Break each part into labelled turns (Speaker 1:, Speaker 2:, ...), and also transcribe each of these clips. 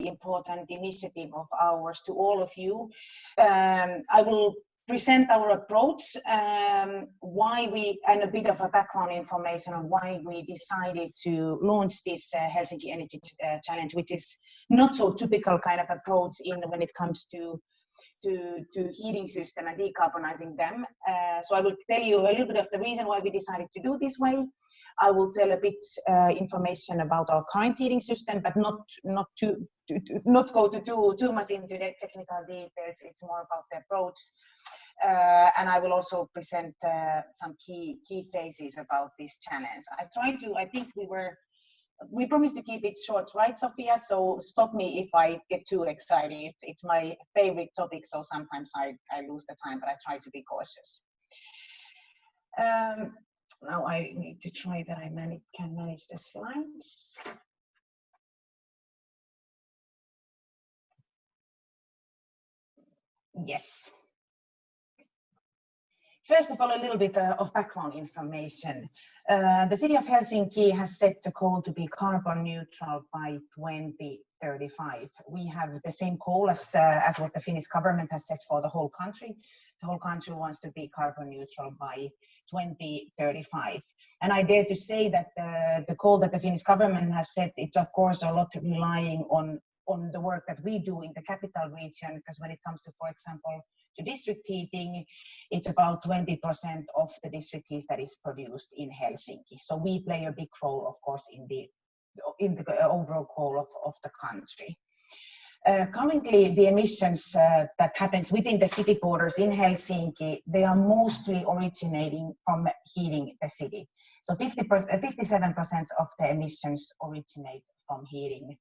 Speaker 1: important initiative of ours to all of you. I will present our approach, and a bit of a background information on why we decided to launch this Helsinki Energy Challenge, which is not so typical kind of approach when it comes to heating system and decarbonizing them. So I will tell you a little bit of the reason why we decided to do this way. I will tell a bit information about our current heating system, but not go too much into the technical details. It's more about the approach. And I will also present some key phases about this challenge. I think we promised to keep it short, right, Sophia? So stop me if I get too excited. It's my favorite topic, so sometimes I lose the time, but I try to be cautious. Now I need to try that I can manage the slides. Yes. First of all, a little bit of background information. The city of Helsinki has set the goal to be carbon neutral by 2035. We have the same goal as what the Finnish government has set for the whole country. The whole country wants to be carbon neutral by 2035. And I dare to say that the goal that the Finnish government has set, it's of course a lot relying on the work that we do in the capital region, because when it comes to, for example, to district heating, it's about 20% of the district heat that is produced in Helsinki. So we play a big role, of course, in the overall goal of the country. Currently, the emissions that happens within the city borders in Helsinki, they are mostly originating from heating the city. So 57% of the emissions originate from heating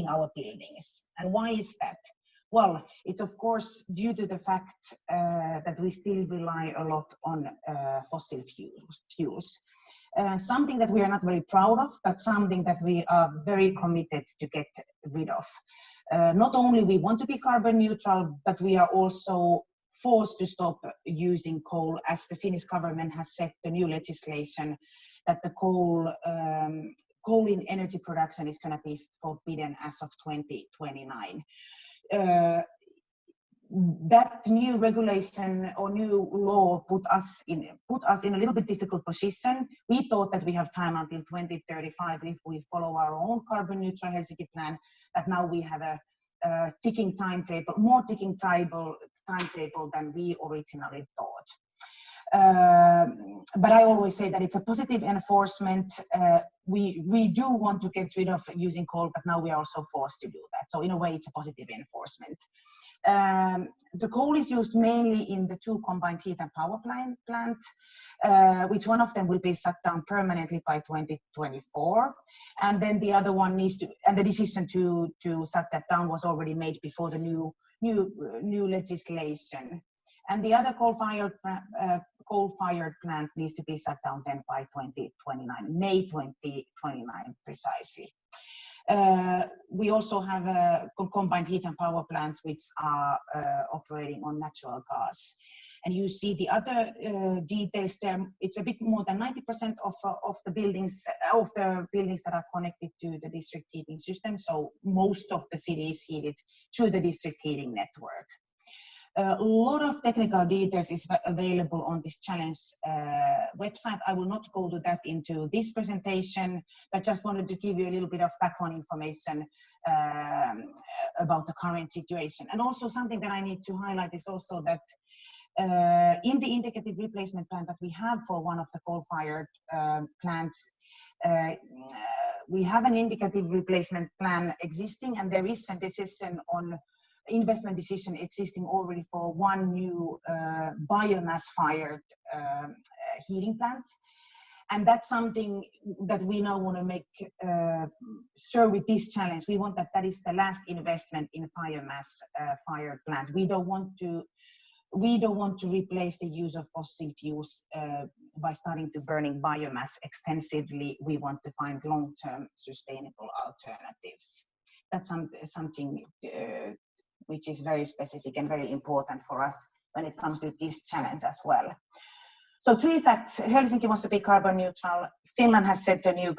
Speaker 1: our buildings. And why is that? Well, it's of course due to the fact that we still rely a lot on fossil fuels. Something that we are not very proud of, but something that we are very committed to get rid of. Not only we want to be carbon neutral, but we are also forced to stop using coal, as the Finnish government has set the new legislation that the coal in energy production is going to be forbidden as of 2029. That new regulation or new law put us in a little bit difficult position. We thought that we have time until 2035 if we follow our own carbon neutral Helsinki plan, but now we have a ticking timetable, more ticking timetable than we originally thought. But I always say that it's a positive enforcement. We do want to get rid of using coal, but now we are also forced to do that. So in a way, it's a positive enforcement. The coal is used mainly in the two combined heat and power plants, which one of them will be shut down permanently by 2024. And then the other one and the decision to shut that down was already made before the new legislation. And the other coal-fired plant needs to be shut down then by 2029, May 2029 precisely. We also have combined heat and power plants which are operating on natural gas. And you see the other details there. It's a bit more than 90% of the buildings that are connected to the district heating system. So most of the city is heated through the district heating network. A lot of technical details is available on this challenge website. I will not go to that into this presentation, but just wanted to give you a little bit of background information about the current situation. And also something that I need to highlight is also that in the indicative replacement plan that we have for one of the coal-fired plants, we have an indicative replacement plan existing, and there is a decision on investment decision existing already for one new biomass-fired heating plant. And that's something that we now want to make sure with this challenge. We want that is the last investment in biomass-fired plants. We don't want to replace the use of fossil fuels by starting to burning biomass extensively. We want to find long-term sustainable alternatives. That's something which is very specific and very important for us when it comes to this challenge as well. So 3 facts: Helsinki wants to be carbon neutral, Finland has set a new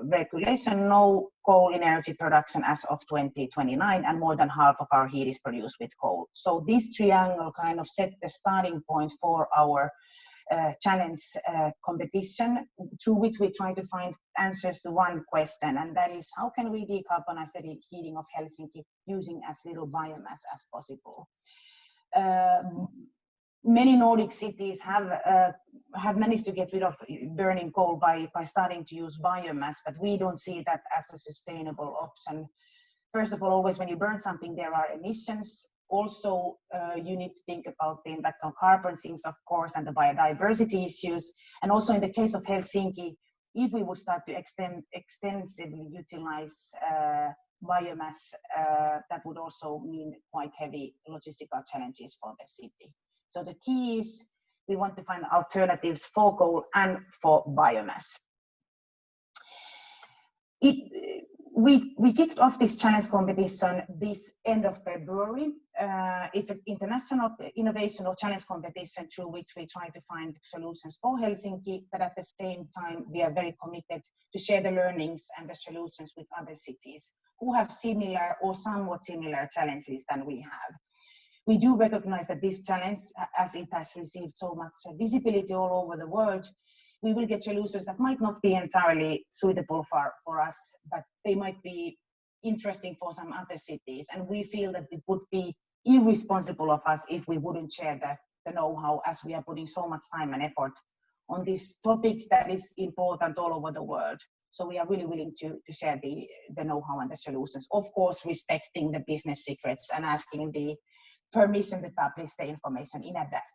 Speaker 1: regulation, no coal in energy production as of 2029, and more than half of our heat is produced with coal. So this triangle kind of set the starting point for our challenge competition, through which we try to find answers to one question, and that is, how can we decarbonize the heating of Helsinki using as little biomass as possible? Many Nordic cities have managed to get rid of burning coal by starting to use biomass, but we don't see that as a sustainable option. First of all, always when you burn something, there are emissions. Also, you need to think about the impact on carbon sinks, of course, and the biodiversity issues. And also in the case of Helsinki, if we would start to extensively utilize biomass, that would also mean quite heavy logistical challenges for the city. So the key is we want to find alternatives for coal and for biomass. We kicked off this challenge competition this end of February. It's an international innovation or challenge competition through which we try to find solutions for Helsinki, but at the same time, we are very committed to share the learnings and the solutions with other cities who have similar or somewhat similar challenges than we have. We do recognize that this challenge, as it has received so much visibility all over the world, we will get solutions that might not be entirely suitable for us, but they might be interesting for some other cities. And we feel that it would be irresponsible of us if we wouldn't share the know-how, as we are putting so much time and effort on this topic that is important all over the world. So we are really willing to share the know-how and the solutions, of course, respecting the business secrets and asking the permission to publish the information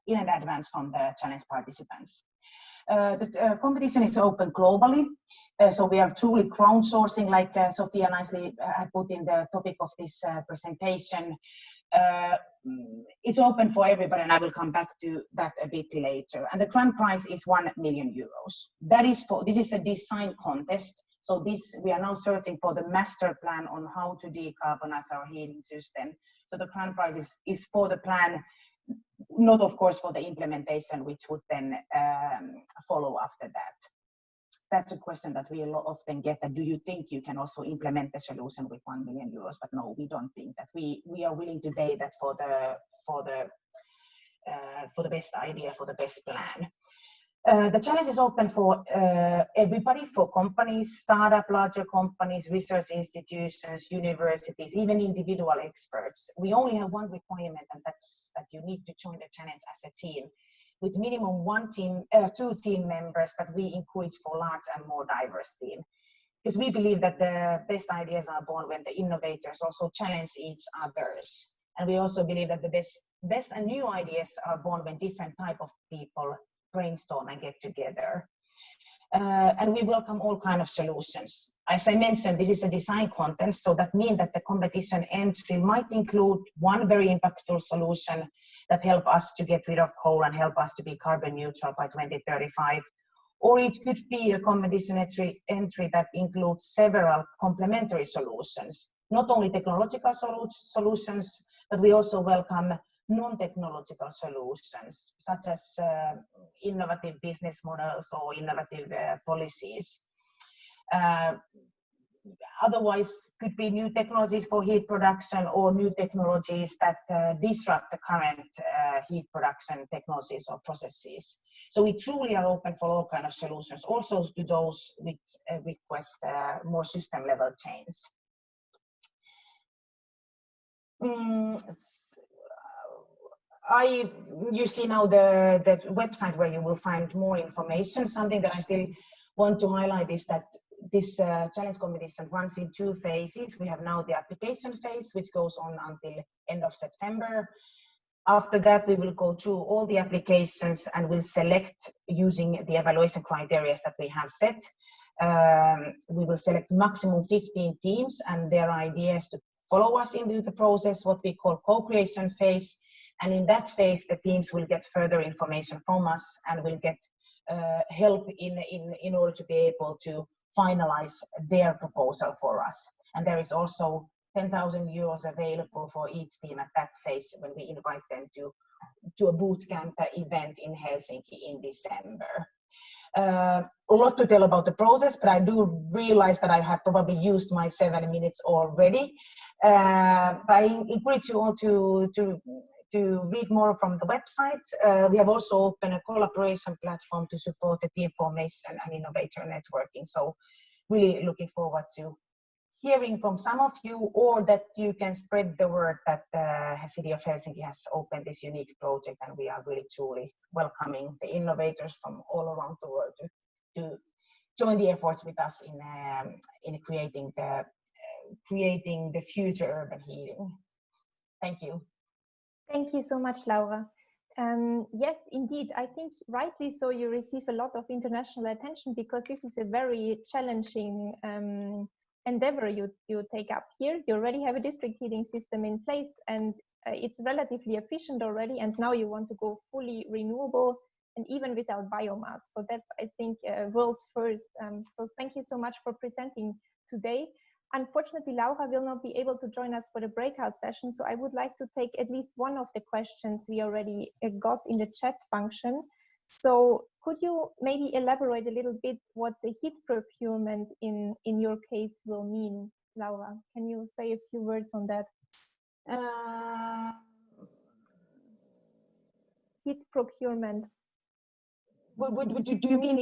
Speaker 1: in advance from the challenge participants. The competition is open globally, so we are truly crowdsourcing, like Sophia nicely had put in the topic of this presentation. It's open for everybody, and I will come back to that a bit later. And the grand prize is 1 million euros. This is a design contest. So we are now searching for the master plan on how to decarbonize our heating system. So the grand prize is for the plan, not of course for the implementation, which would then follow after that. That's a question that we often get, that do you think you can also implement the solution with 1 million euros? But no, we don't think that. We are willing to pay that for the best idea, for the best plan. The challenge is open for everybody, for companies, startup, larger companies, research institutions, universities, even individual experts. We only have one requirement, and that's that you need to join the challenge as a team, with minimum 2 team members, but we encourage for large and more diverse team. Because we believe that the best ideas are born when the innovators also challenge each others. And we also believe that the best and new ideas are born when different type of people brainstorm and get together. And we welcome all kinds of solutions. As I mentioned, this is a design contest, so that means that the competition entry might include one very impactful solution that help us to get rid of coal and help us to be carbon neutral by 2035. Or it could be a competition entry that includes several complementary solutions, not only technological solutions, but we also welcome non-technological solutions, such as innovative business models or innovative policies. Otherwise, could be new technologies for heat production or new technologies that disrupt the current heat production technologies or processes. So we truly are open for all kinds of solutions, also to those which request more system level change. You see now the website where you will find more information. Something that I still want to highlight is that this challenge competition runs in 2 phases. We have now the application phase, which goes on until end of September. After that, we will go through all the applications and will select using the evaluation criteria that we have set. We will select maximum 15 teams, and their idea is to follow us into the process, what we call co-creation phase. And in that phase, the teams will get further information from us and will get help in order to be able to finalize their proposal for us. And there is also 10,000 euros available for each team at that phase when we invite them to a bootcamp event in Helsinki in December. A lot to tell about the process, but I do realize that I have probably used my 7 minutes already. I encourage you all to read more from the website. We have also opened a collaboration platform to support the team formation and innovator networking. So really looking forward to hearing from some of you, or that you can spread the word that the City of Helsinki has opened this unique project, and we are really truly welcoming the innovators from all around the world to join the efforts with us in creating the future urban heating. Thank you.
Speaker 2: Thank you so much, Laura. Yes, indeed. I think rightly so you receive a lot of international attention, because this is a very challenging endeavor you take up here. You already have a district heating system in place, and it's relatively efficient already, and now you want to go fully renewable and even without biomass. So that's, I think, world's first. So thank you so much for presenting today. Unfortunately, Laura will not be able to join us for the breakout session, so I would like to take at least one of the questions we already got in the chat function. So could you maybe elaborate a little bit what the heat procurement in your case will mean, Laura? Can you say a few words on that? Heat procurement.
Speaker 1: Do you mean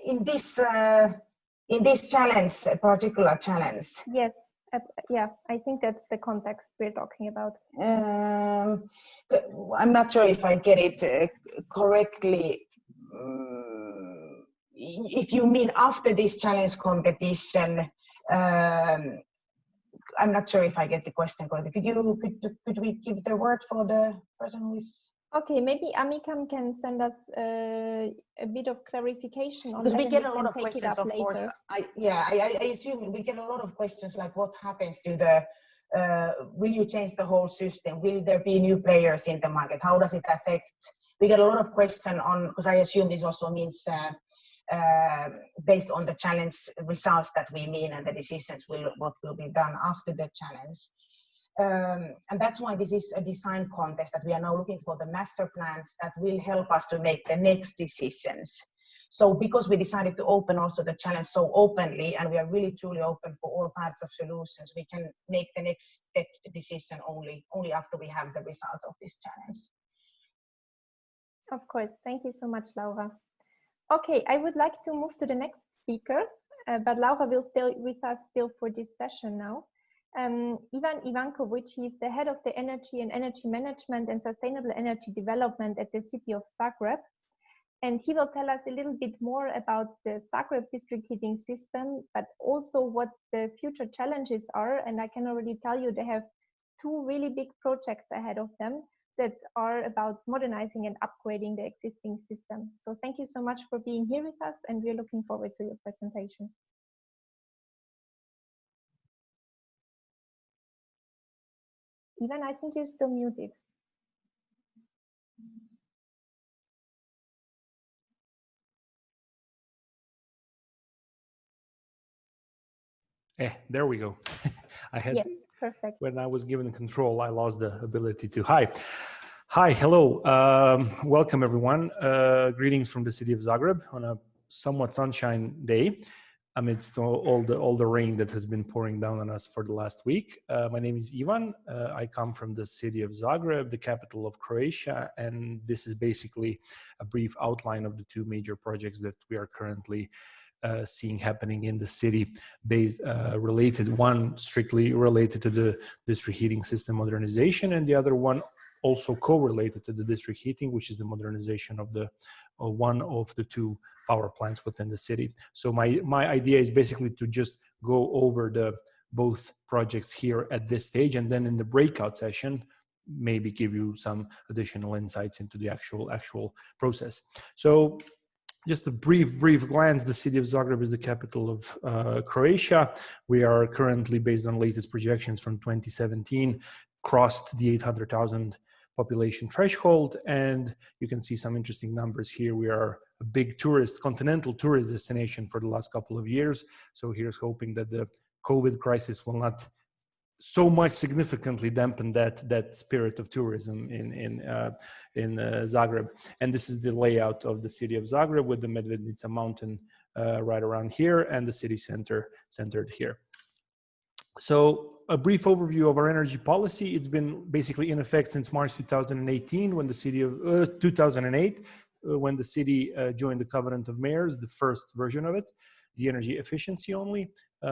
Speaker 1: in this challenge, a particular challenge?
Speaker 2: Yes. Yeah, I think that's the context we're talking about.
Speaker 1: I'm not sure if I get it correctly. If you mean after this challenge competition, I'm not sure if I get the question correctly. Could we give the word for the person who is?
Speaker 2: Okay, maybe Amikam can send us a bit of clarification on that.
Speaker 1: Because we get a lot of
Speaker 2: questions,
Speaker 1: of course. I assume we get a lot of questions like, what happens to the, will you change the whole system? Will there be new players in the market? How does it affect? We get a lot of questions on, because I assume this also means based on the challenge results that we mean, and the decisions what will be done after the challenge. And that's why this is a design contest, that we are now looking for the master plans that will help us to make the next decisions. So because we decided to open also the challenge so openly, and we are really truly open for all types of solutions, we can make the next step decision only after we have the results of this challenge.
Speaker 2: Of course. Thank you so much, Laura. Okay, I would like to move to the next speaker, but Laura will stay with us still for this session now. Ivan Ivankovic, he's the head of the Energy and Energy Management and Sustainable Energy Development at the city of Zagreb. And he will tell us a little bit more about the Zagreb district heating system, but also what the future challenges are. And I can already tell you they have two really big projects ahead of them that are about modernizing and upgrading the existing system. So thank you so much for being here with us, and we're looking forward to your presentation. Ivan, I think you're still muted.
Speaker 3: There we go. I had,
Speaker 2: yes, perfect.
Speaker 3: When I was given control, I lost the ability to. Hi, hello. Welcome everyone. Greetings from the city of Zagreb on a somewhat sunshine day amidst all the rain that has been pouring down on us for the last week. My name is Ivan. I come from the city of Zagreb, the capital of Croatia, and this is basically a brief outline of the two major projects that we are currently seeing happening in the city, based related, one strictly related to the district heating system modernization, and the other one also co-related to the district heating, which is the modernization of the one of the two power plants within the city. So my idea is basically to just go over the both projects here at this stage, and then in the breakout session maybe give you some additional insights into the actual process. So just a brief glance, the city of Zagreb is the capital of Croatia. We are currently, based on latest projections from 2017, crossed the 800,000 population threshold, and you can see some interesting numbers here. We are a big continental tourist destination for the last couple of years. So here's hoping that the COVID crisis will not so much significantly dampened that spirit of tourism in Zagreb. And this is the layout of the city of Zagreb with the Medvednica mountain right around here and the city center centered here. So a brief overview of our energy policy. It's been basically in effect since March 2018, when the city of 2008, when the city joined the Covenant of Mayors, the first version of it, the energy efficiency only.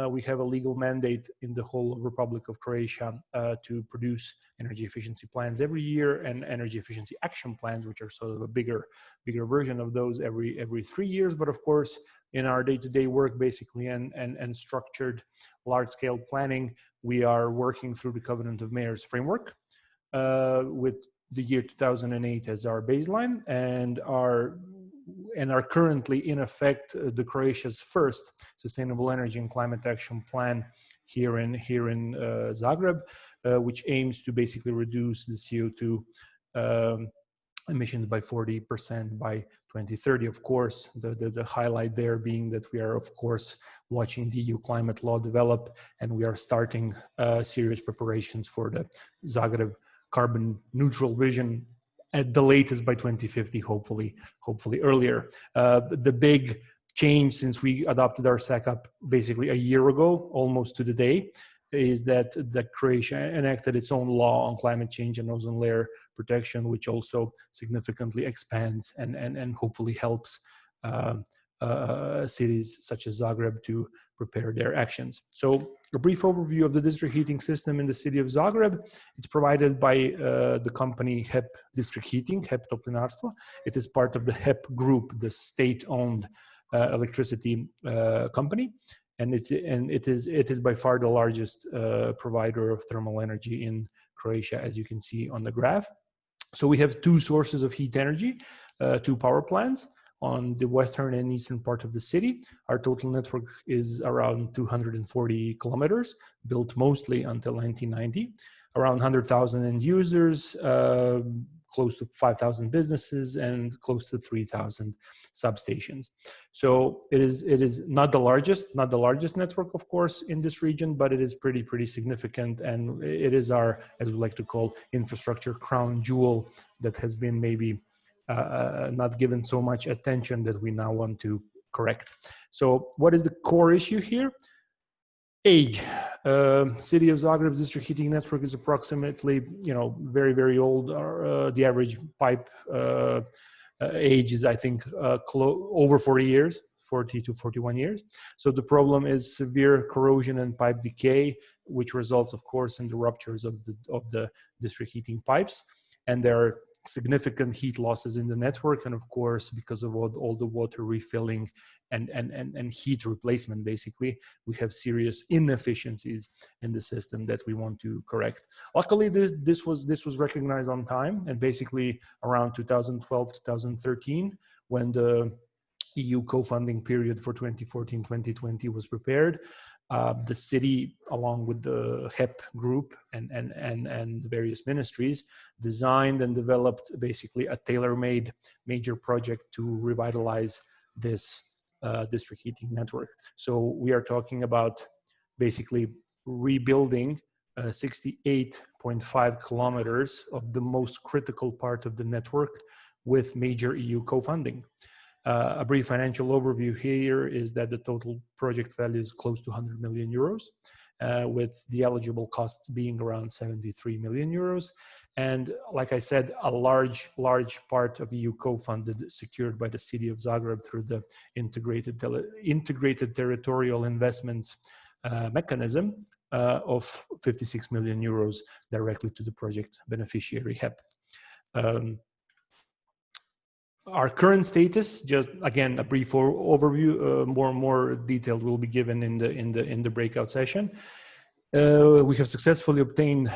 Speaker 3: We have a legal mandate in the whole of Republic of Croatia to produce energy efficiency plans every year, and energy efficiency action plans, which are sort of a bigger version of those every 3 years. But of course, in our day-to-day work, basically, and structured large-scale planning, we are working through the Covenant of Mayors framework with the year 2008 as our baseline, and are currently in effect the Croatia's first sustainable energy and climate action plan here in Zagreb, which aims to basically reduce the CO2 emissions by 40% by 2030. Of course, the highlight there being that we are, of course, watching the EU climate law develop, and we are starting serious preparations for the Zagreb carbon neutral vision at the latest by 2050, hopefully earlier. The big change since we adopted our SECAP basically a year ago, almost to the day, is that Croatia enacted its own law on climate change and ozone layer protection, which also significantly expands and hopefully helps cities such as Zagreb to prepare their actions. So a brief overview of the district heating system in the city of Zagreb. It's provided by the company HEP District Heating, HEP Toplinarstvo. It is part of the HEP group, the state-owned electricity company. And it is by far the largest provider of thermal energy in Croatia, as you can see on the graph. So we have two sources of heat energy, two power plants on the western and eastern part of the city. Our total network is around 240 kilometers, built mostly until 1990, around 100,000 end users, close to 5,000 businesses, and close to 3,000 substations. So it is not the largest network, of course, in this region, but it is pretty significant, and it is our, as we like to call, infrastructure crown jewel that has been maybe not given so much attention that we now want to correct. So what is the core issue here? Age. City of Zagreb's district heating network is approximately, very old. The average pipe age is, I think, over 40 years, 40 to 41 years. So the problem is severe corrosion and pipe decay, which results, of course, in the ruptures of the district heating pipes. And there are significant heat losses in the network, and of course, because of all the water refilling and heat replacement, basically, we have serious inefficiencies in the system that we want to correct. Luckily, this was recognized on time, and basically around 2012, 2013, when the EU co-funding period for 2014-2020 was prepared, the city, along with the HEP group and various ministries, designed and developed basically a tailor-made major project to revitalize this district heating network. So we are talking about basically rebuilding 68.5 kilometers of the most critical part of the network with major EU co-funding. A brief financial overview here is that the total project value is close to 100 million euros, with the eligible costs being around 73 million euros. And like I said, a large part of EU co-funded, secured by the city of Zagreb through the integrated territorial investments mechanism of 56 million euros directly to the project beneficiary HEP. Our current status, just again a brief overview, more detailed will be given in the breakout session. We have successfully obtained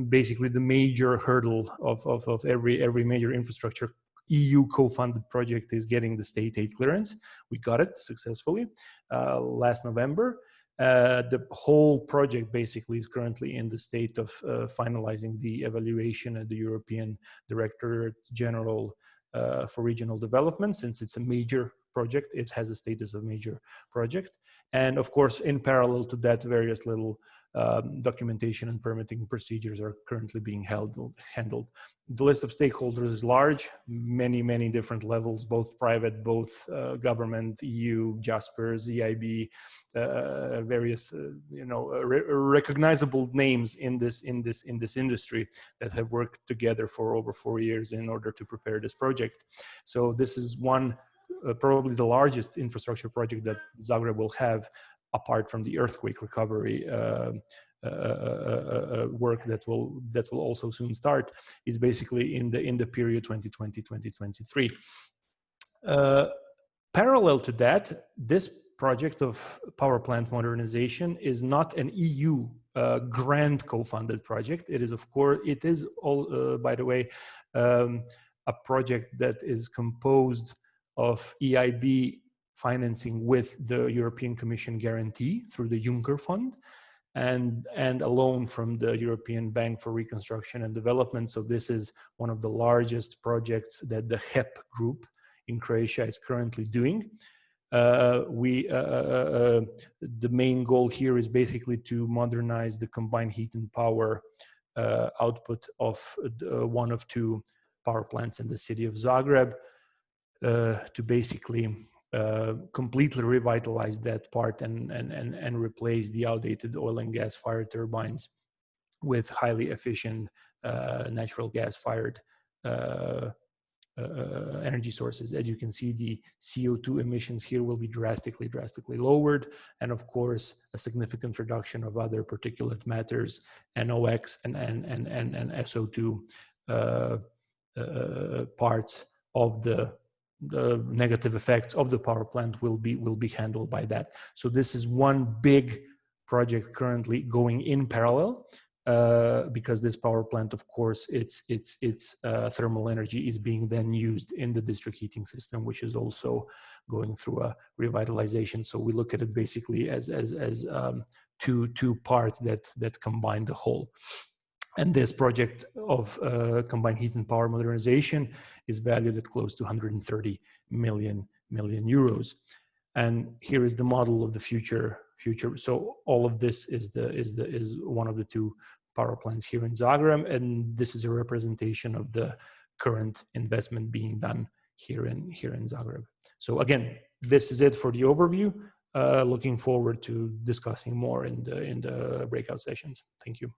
Speaker 3: basically the major hurdle of every major infrastructure EU co-funded project is getting the state aid clearance. We got it successfully last November. The whole project basically is currently in the state of finalizing the evaluation at the European Directorate General for Regional Development, since it's a major project. It has a status of major project. And of course, in parallel to that, various little documentation and permitting procedures are currently being handled. The list of stakeholders is large, many different levels, both private, both government, EU, JASPERS, EIB, various recognizable names in this industry that have worked together for over 4 years in order to prepare this project. So this is one probably the largest infrastructure project that Zagreb will have, apart from the earthquake recovery work that will also soon start, is basically in the period 2020-2023. Parallel to that, this project of power plant modernization is not an EU grant co-funded project. It is, of course, by the way, a project that is composed of EIB financing with the European Commission guarantee through the Juncker Fund, and a loan from the European Bank for Reconstruction and Development. So this is one of the largest projects that the HEP group in Croatia is currently doing. The main goal here is basically to modernize the combined heat and power output of one of two power plants in the city of Zagreb, to basically completely revitalize that part and replace the outdated oil and gas fired turbines with highly efficient natural gas fired energy sources. As you can see, the CO2 emissions here will be drastically lowered, and of course a significant reduction of other particulate matters, NOx and SO2 parts of the negative effects of the power plant will be handled by that. So this is one big project currently going in parallel, because this power plant, of course, its thermal energy is being then used in the district heating system, which is also going through a revitalization. So we look at it basically as two parts that combine the whole. And this project of combined heat and power modernization is valued at close to 130 million euros. And here is the model of the future. So all of this is one of the two power plants here in Zagreb, and this is a representation of the current investment being done here in Zagreb. So again, this is it for the overview. Looking forward to discussing more in the breakout sessions. Thank you.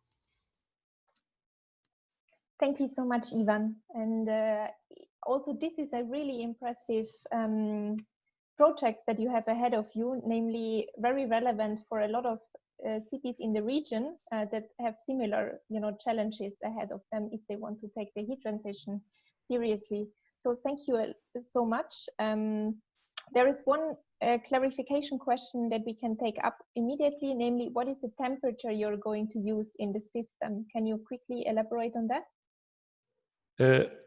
Speaker 2: Thank you so much, Ivan. And also, this is a really impressive projects that you have ahead of you, namely very relevant for a lot of cities in the region that have similar, challenges ahead of them if they want to take the heat transition seriously. So thank you so much. There is one clarification question that we can take up immediately, namely, what is the temperature you're going to use in the system? Can you quickly elaborate on that?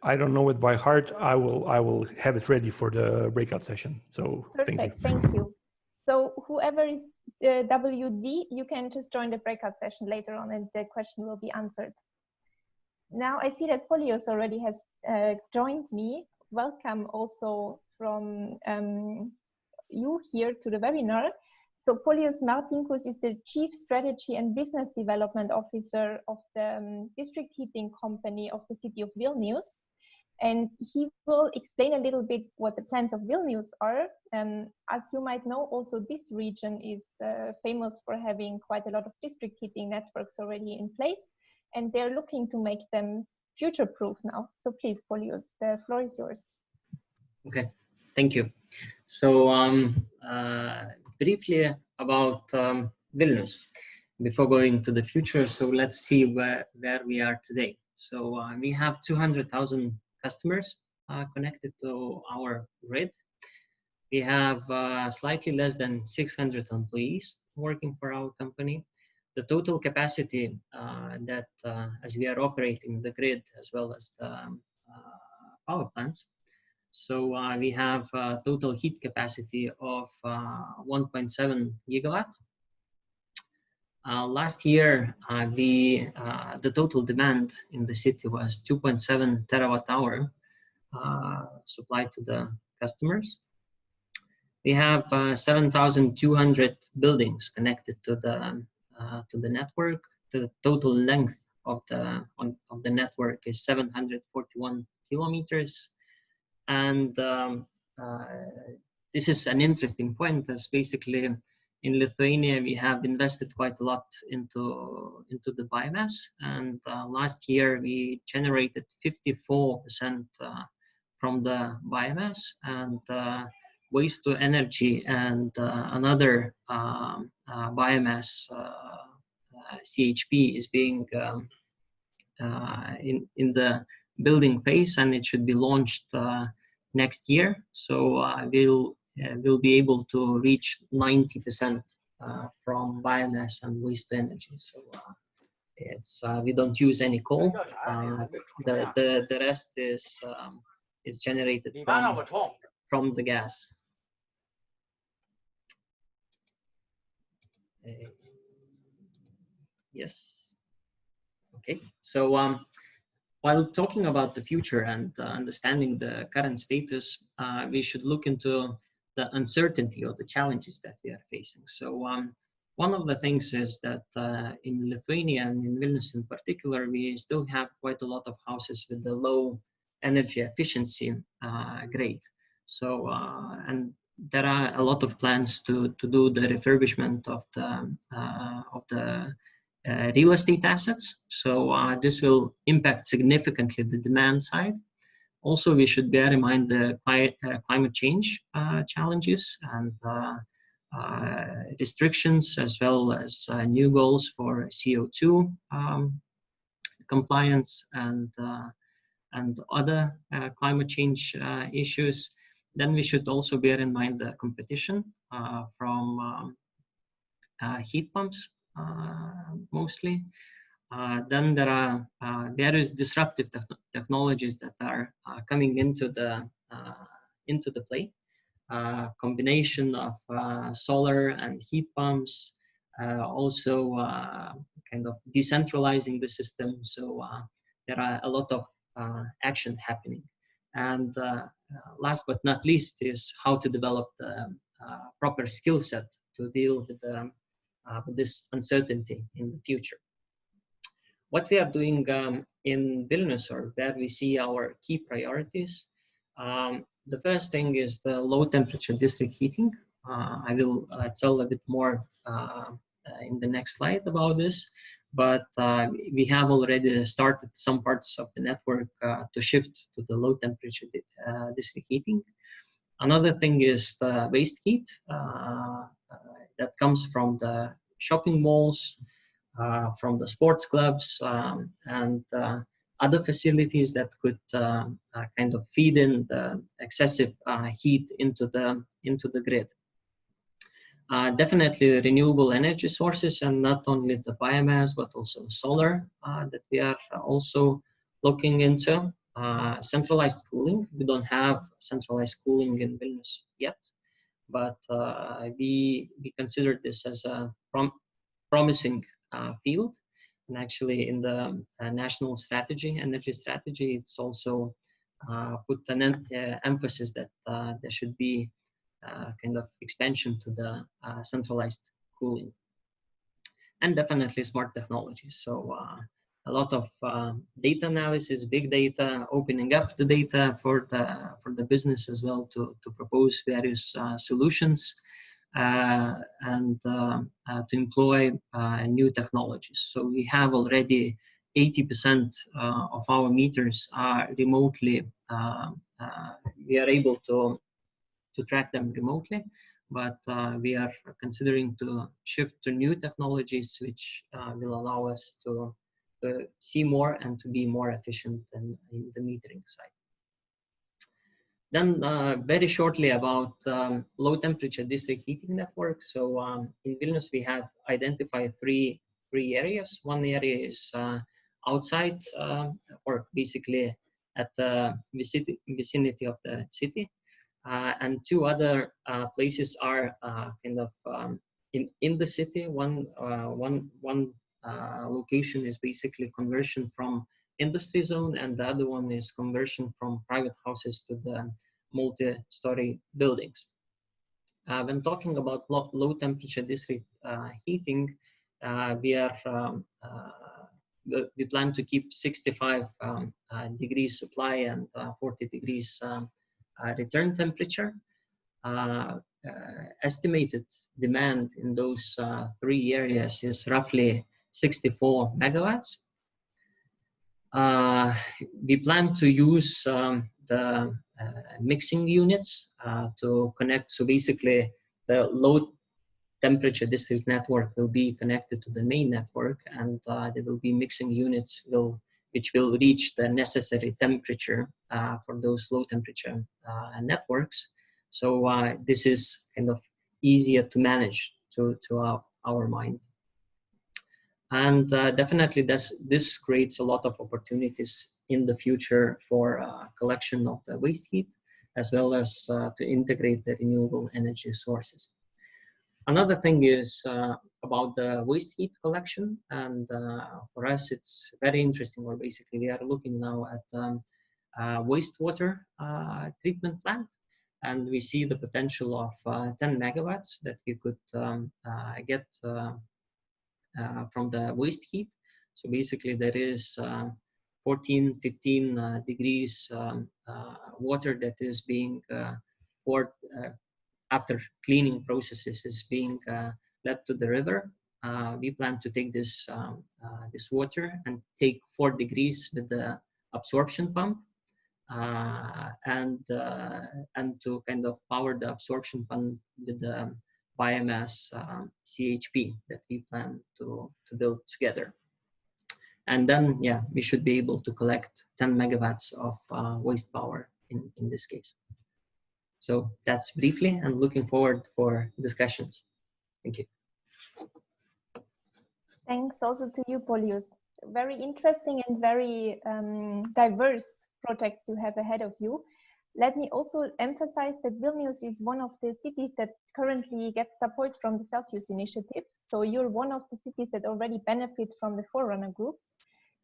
Speaker 3: I don't know it by heart. I will have it ready for the breakout session. So
Speaker 2: perfect. Thank you. So whoever is WD, you can just join the breakout session later on, and the question will be answered. Now I see that Polios already has joined me. Welcome also from you here to the webinar. So Polios Martinkus is the Chief Strategy and Business Development Officer of the district heating company of the city of Vilnius. And he will explain a little bit what the plans of Vilnius are. As you might know, also this region is famous for having quite a lot of district heating networks already in place, and they're looking to make them future-proof now. So please, Polios, the floor is yours.
Speaker 4: Okay, thank you. So briefly about Vilnius before going to the future. So let's see where we are today. So we have 200,000 customers connected to our grid. We have slightly less than 600 employees working for our company. The total capacity that as we are operating the grid as well as the power plants. So we have a total heat capacity of 1.7 gigawatts. Last year, the total demand in the city was 2.7 terawatt hour supplied to the customers. We have 7,200 buildings connected to the network. The total length of the network is 741 kilometers, and this is an interesting point, as basically in Lithuania we have invested quite a lot into the biomass, and last year we generated 54% from the biomass, and waste to energy and another biomass CHP is being in the building phase, and it should be launched next year. So we'll be able to reach 90% from biomass and waste to energy. So it's we don't use any coal. The rest is generated from the gas. Yes. Okay. So while talking about the future and understanding the current status, we should look into the uncertainty or the challenges that we are facing. So one of the things is that in Lithuania and in Vilnius in particular, we still have quite a lot of houses with the low energy efficiency grade. So and there are a lot of plans to do the refurbishment of the real estate assets. So this will impact significantly the demand side. Also, we should bear in mind the climate change challenges and restrictions, as well as new goals for CO2 compliance and other climate change issues. Then we should also bear in mind the competition from heat pumps mostly. Then there are various disruptive technologies that are coming into the play. Combination of solar and heat pumps, also kind of decentralizing the system. So there are a lot of action happening. And last but not least is how to develop the proper skill set to deal with this uncertainty in the future. What we are doing in Vilnius, or where we see our key priorities, the first thing is the low temperature district heating. I will tell a bit more in the next slide about this, but we have already started some parts of the network to shift to the low temperature district heating. Another thing is the waste heat that comes from the shopping malls, from the sports clubs, and other facilities that could kind of feed in the excessive heat into the grid. Definitely renewable energy sources, and not only the biomass but also solar that we are also looking into. Centralized cooling. We don't have centralized cooling in Vilnius yet, but we consider this as a promising field. And actually in the national strategy, energy strategy, it's also put an emphasis that there should be kind of expansion to the centralized cooling. And definitely smart technologies. So a lot of data analysis, big data, opening up the data for the business as well to propose various solutions and to employ new technologies. So we have already 80% of our meters are remotely, we are able to track them remotely, but we are considering to shift to new technologies which will allow us to see more and to be more efficient in the metering side. Then very shortly about low temperature district heating network. So in Vilnius, we have identified three areas. One area is outside or basically at the vicinity of the city. And two other places are kind of in the city. One location is basically conversion from industry zone, and the other one is conversion from private houses to the multi-story buildings. When talking about low temperature district heating, we plan to keep 65 degrees supply and 40 degrees return temperature. Estimated demand in those three areas is roughly 64 megawatts. We plan to use the mixing units to connect. So basically, the low temperature district network will be connected to the main network, and there will be mixing units which will reach the necessary temperature for those low temperature networks. So this is kind of easier to manage to our mind. And definitely this creates a lot of opportunities in the future for collection of the waste heat, as well as to integrate the renewable energy sources. Another thing is about the waste heat collection, and for us it's very interesting, or basically we are looking now at wastewater treatment plant, and we see the potential of 10 megawatts that we could get from the waste heat. So basically there is 14, 15 degrees water that is being poured after cleaning processes is being led to the river. We plan to take this water and take 4 degrees with the absorption pump and to kind of power the absorption pump with the biomass CHP that we plan to build together. And then, yeah, we should be able to collect 10 megawatts of waste power in this case. So that's briefly, and looking forward for discussions. Thank you.
Speaker 2: Thanks also to you, Polius. Very interesting and very diverse projects you have ahead of you. Let me also emphasize that Vilnius is one of the cities that currently gets support from the Celsius initiative. So you're one of the cities that already benefit from the forerunner groups.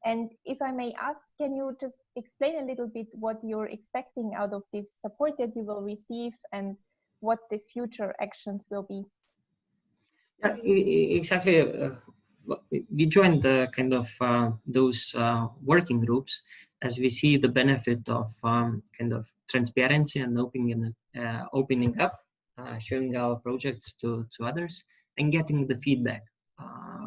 Speaker 2: And if I may ask, can you just explain a little bit what you're expecting out of this support that you will receive and what the future actions will be?
Speaker 4: Yeah, exactly. We joined the kind of those working groups as we see the benefit of kind of transparency and opening up, showing our projects to others, and getting the feedback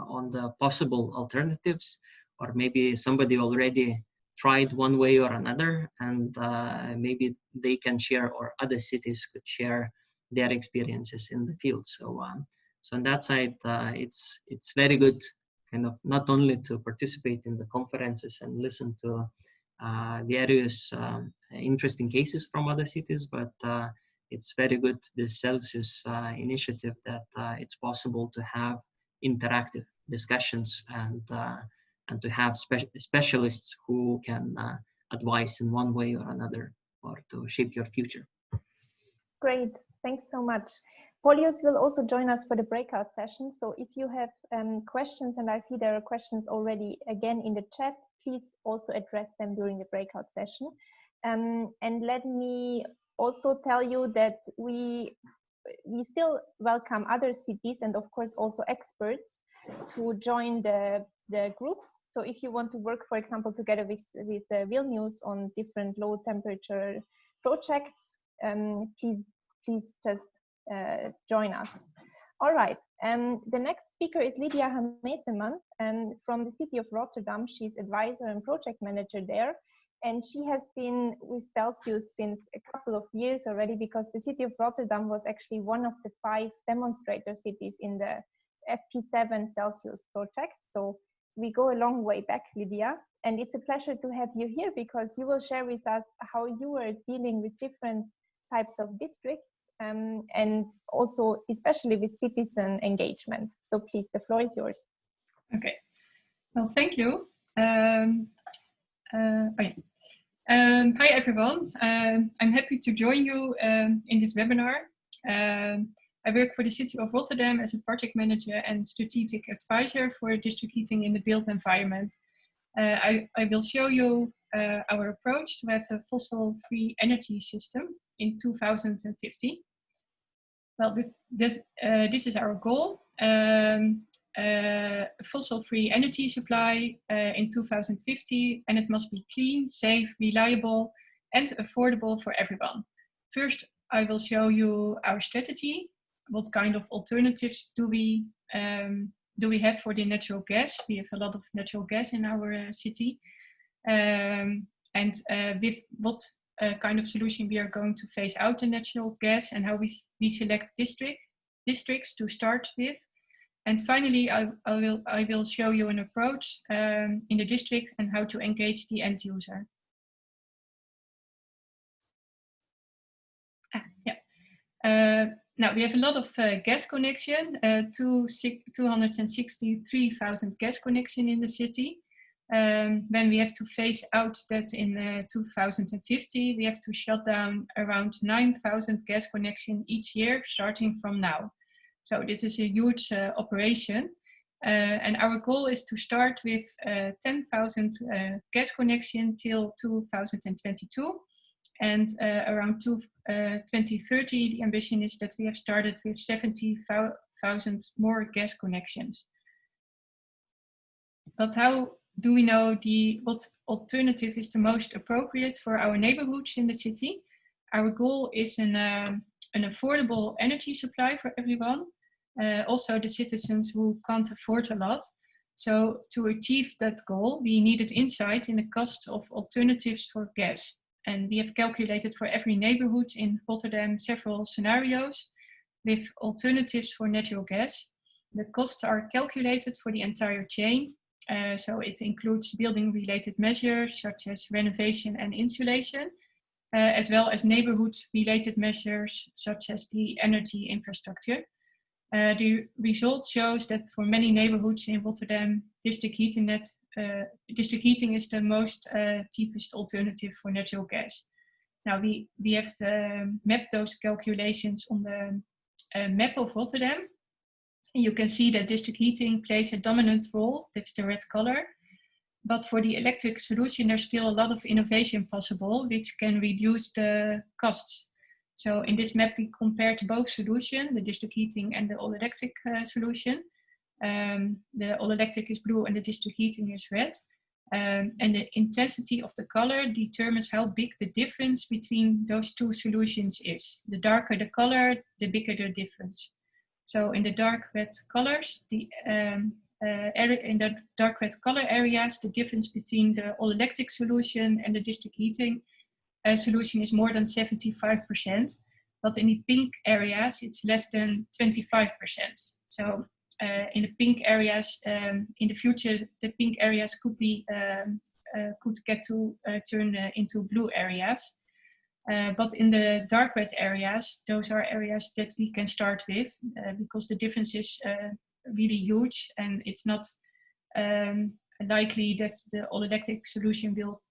Speaker 4: on the possible alternatives, or maybe somebody already tried one way or another, and maybe they can share, or other cities could share their experiences in the field. So so on that side, it's very good, kind of not only to participate in the conferences and listen to various interesting cases from other cities, but it's very good, this Celsius initiative, that it's possible to have interactive discussions and to have specialists who can advise in one way or another, or to shape your future.
Speaker 2: Great, thanks so much. Polius will also join us for the breakout session. So if you have questions, and I see there are questions already again in the chat, please also address them during the breakout session. And let me also tell you that we still welcome other cities, and of course also experts, to join the groups. So if you want to work, for example, together with Vilnius on different low temperature projects, please just join us. All right, the next speaker is Lydia Hameteman, and from the city of Rotterdam. She's advisor and project manager there, and she has been with Celsius since a couple of years already, because the city of Rotterdam was actually one of the 5 demonstrator cities in the FP7 Celsius project. So we go a long way back, Lydia, and it's a pleasure to have you here, because you will share with us how you are dealing with different types of districts, and also especially with citizen engagement. So please, the floor is yours.
Speaker 5: Okay, well, thank you. Hi everyone, I'm happy to join you in this webinar. I work for the city of Rotterdam as a project manager and strategic advisor for district heating in the built environment. I will show you our approach to have a fossil-free energy system in 2050. Well, this is our goal. Fossil-free energy supply in 2050, and it must be clean, safe, reliable, and affordable for everyone. First, I will show you our strategy. What kind of alternatives do we have for the natural gas? We have a lot of natural gas in our city. And with what kind of solution we are going to phase out the natural gas, and how we select districts to start with. And finally, I will show you an approach in the district and how to engage the end user. Now we have a lot of gas connection, 263,000 gas connection in the city. When we have to phase out that in 2050, we have to shut down around 9,000 gas connection each year, starting from now. So this is a huge operation. And our goal is to start with 10,000 gas connection till 2022. And around 2030, the ambition is that we have started with 70,000 more gas connections. But how do we know what alternative is the most appropriate for our neighborhoods in the city? Our goal is an affordable energy supply for everyone, also the citizens who can't afford a lot. So to achieve that goal, we needed insight in the cost of alternatives for gas. And we have calculated for every neighborhood in Rotterdam several scenarios with alternatives for natural gas. The costs are calculated for the entire chain. So it includes building-related measures such as renovation and insulation, as well as neighborhood-related measures such as the energy infrastructure. The result shows that for many neighborhoods in Rotterdam, district heating is the most cheapest alternative for natural gas. Now we have mapped those calculations on the map of Rotterdam. And you can see that district heating plays a dominant role. That's the red color. But for the electric solution, there's still a lot of innovation possible, which can reduce the costs. So in this map, we compared both solutions, the district heating and the all-electric solution. The all-electric is blue and the district heating is red. And the intensity of the color determines how big the difference between those two solutions is. The darker the color, the bigger the difference. So in the dark red colors, in the dark red color areas, the difference between the all-electric solution and the district heating solution is more than 75%. But in the pink areas, it's less than 25%. So in the pink areas, in the future, the pink areas could get to turn into blue areas. But in the dark red areas, those are areas that we can start with because the difference is really huge, and it's not likely that the all-electric solution will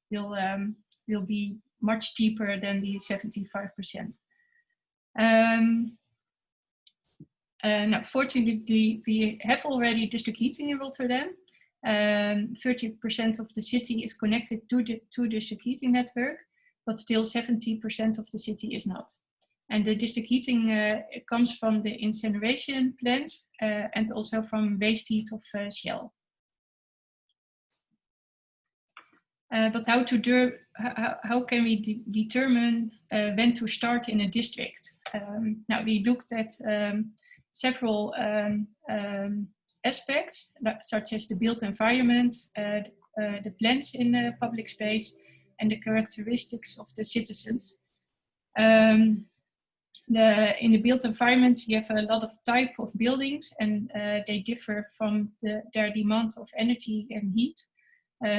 Speaker 5: be much cheaper than the 75%. Now, fortunately, we have already district heating in Rotterdam. 30% of the city is connected to the district heating network, but still 70% of the city is not. And the district heating comes from the incineration plants and also from waste heat of Shell. But how can we determine when to start in a district? Now we looked at several aspects, such as the built environment, the plants in the public space, and the characteristics of the citizens. In the built environment, you have a lot of type of buildings, and they differ from their demand of energy and heat.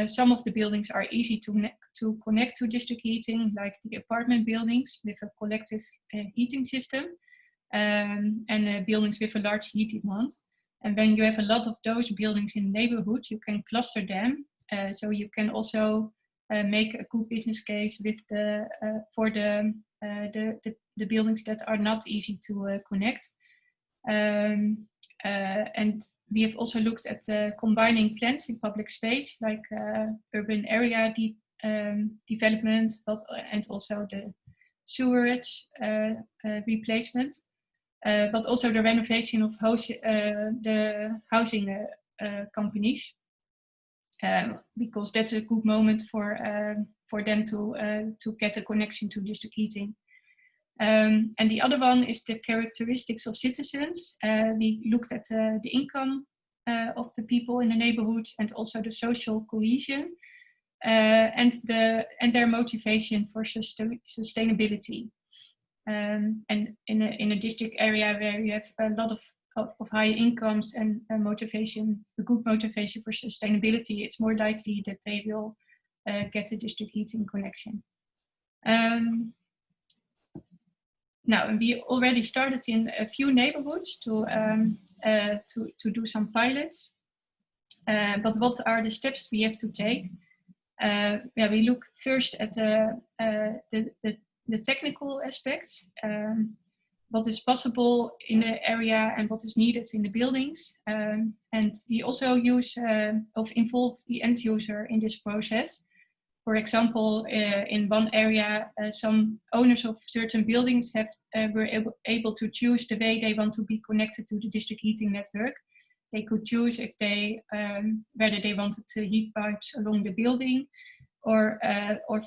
Speaker 5: Some of the buildings are easy to connect to district heating, like the apartment buildings with a collective heating system, and buildings with a large heat demand. And when you have a lot of those buildings in the neighborhood, you can cluster them. So you can also make a good business case with for the buildings that are not easy to connect. And we have also looked at combining plants in public space, like urban area development, and also the sewerage replacement. but also the renovation of the housing companies, because that's a good moment for them to get a connection to district heating. And the other one is the characteristics of citizens. We looked at the income of the people in the neighborhood, and also the social cohesion, and their motivation for sustainability. And in a district area where you have a lot of high incomes and motivation, a good motivation for sustainability, it's more likely that they will get a district heating connection. Now, we already started in a few neighborhoods to do some pilots. But what are the steps we have to take? We look first at the technical aspects, what is possible in the area and what is needed in the buildings. And we also involve the end user in this process. For example, in one area, some owners of certain buildings were able to choose the way they want to be connected to the district heating network. They could choose if whether they wanted to heat pipes along the building or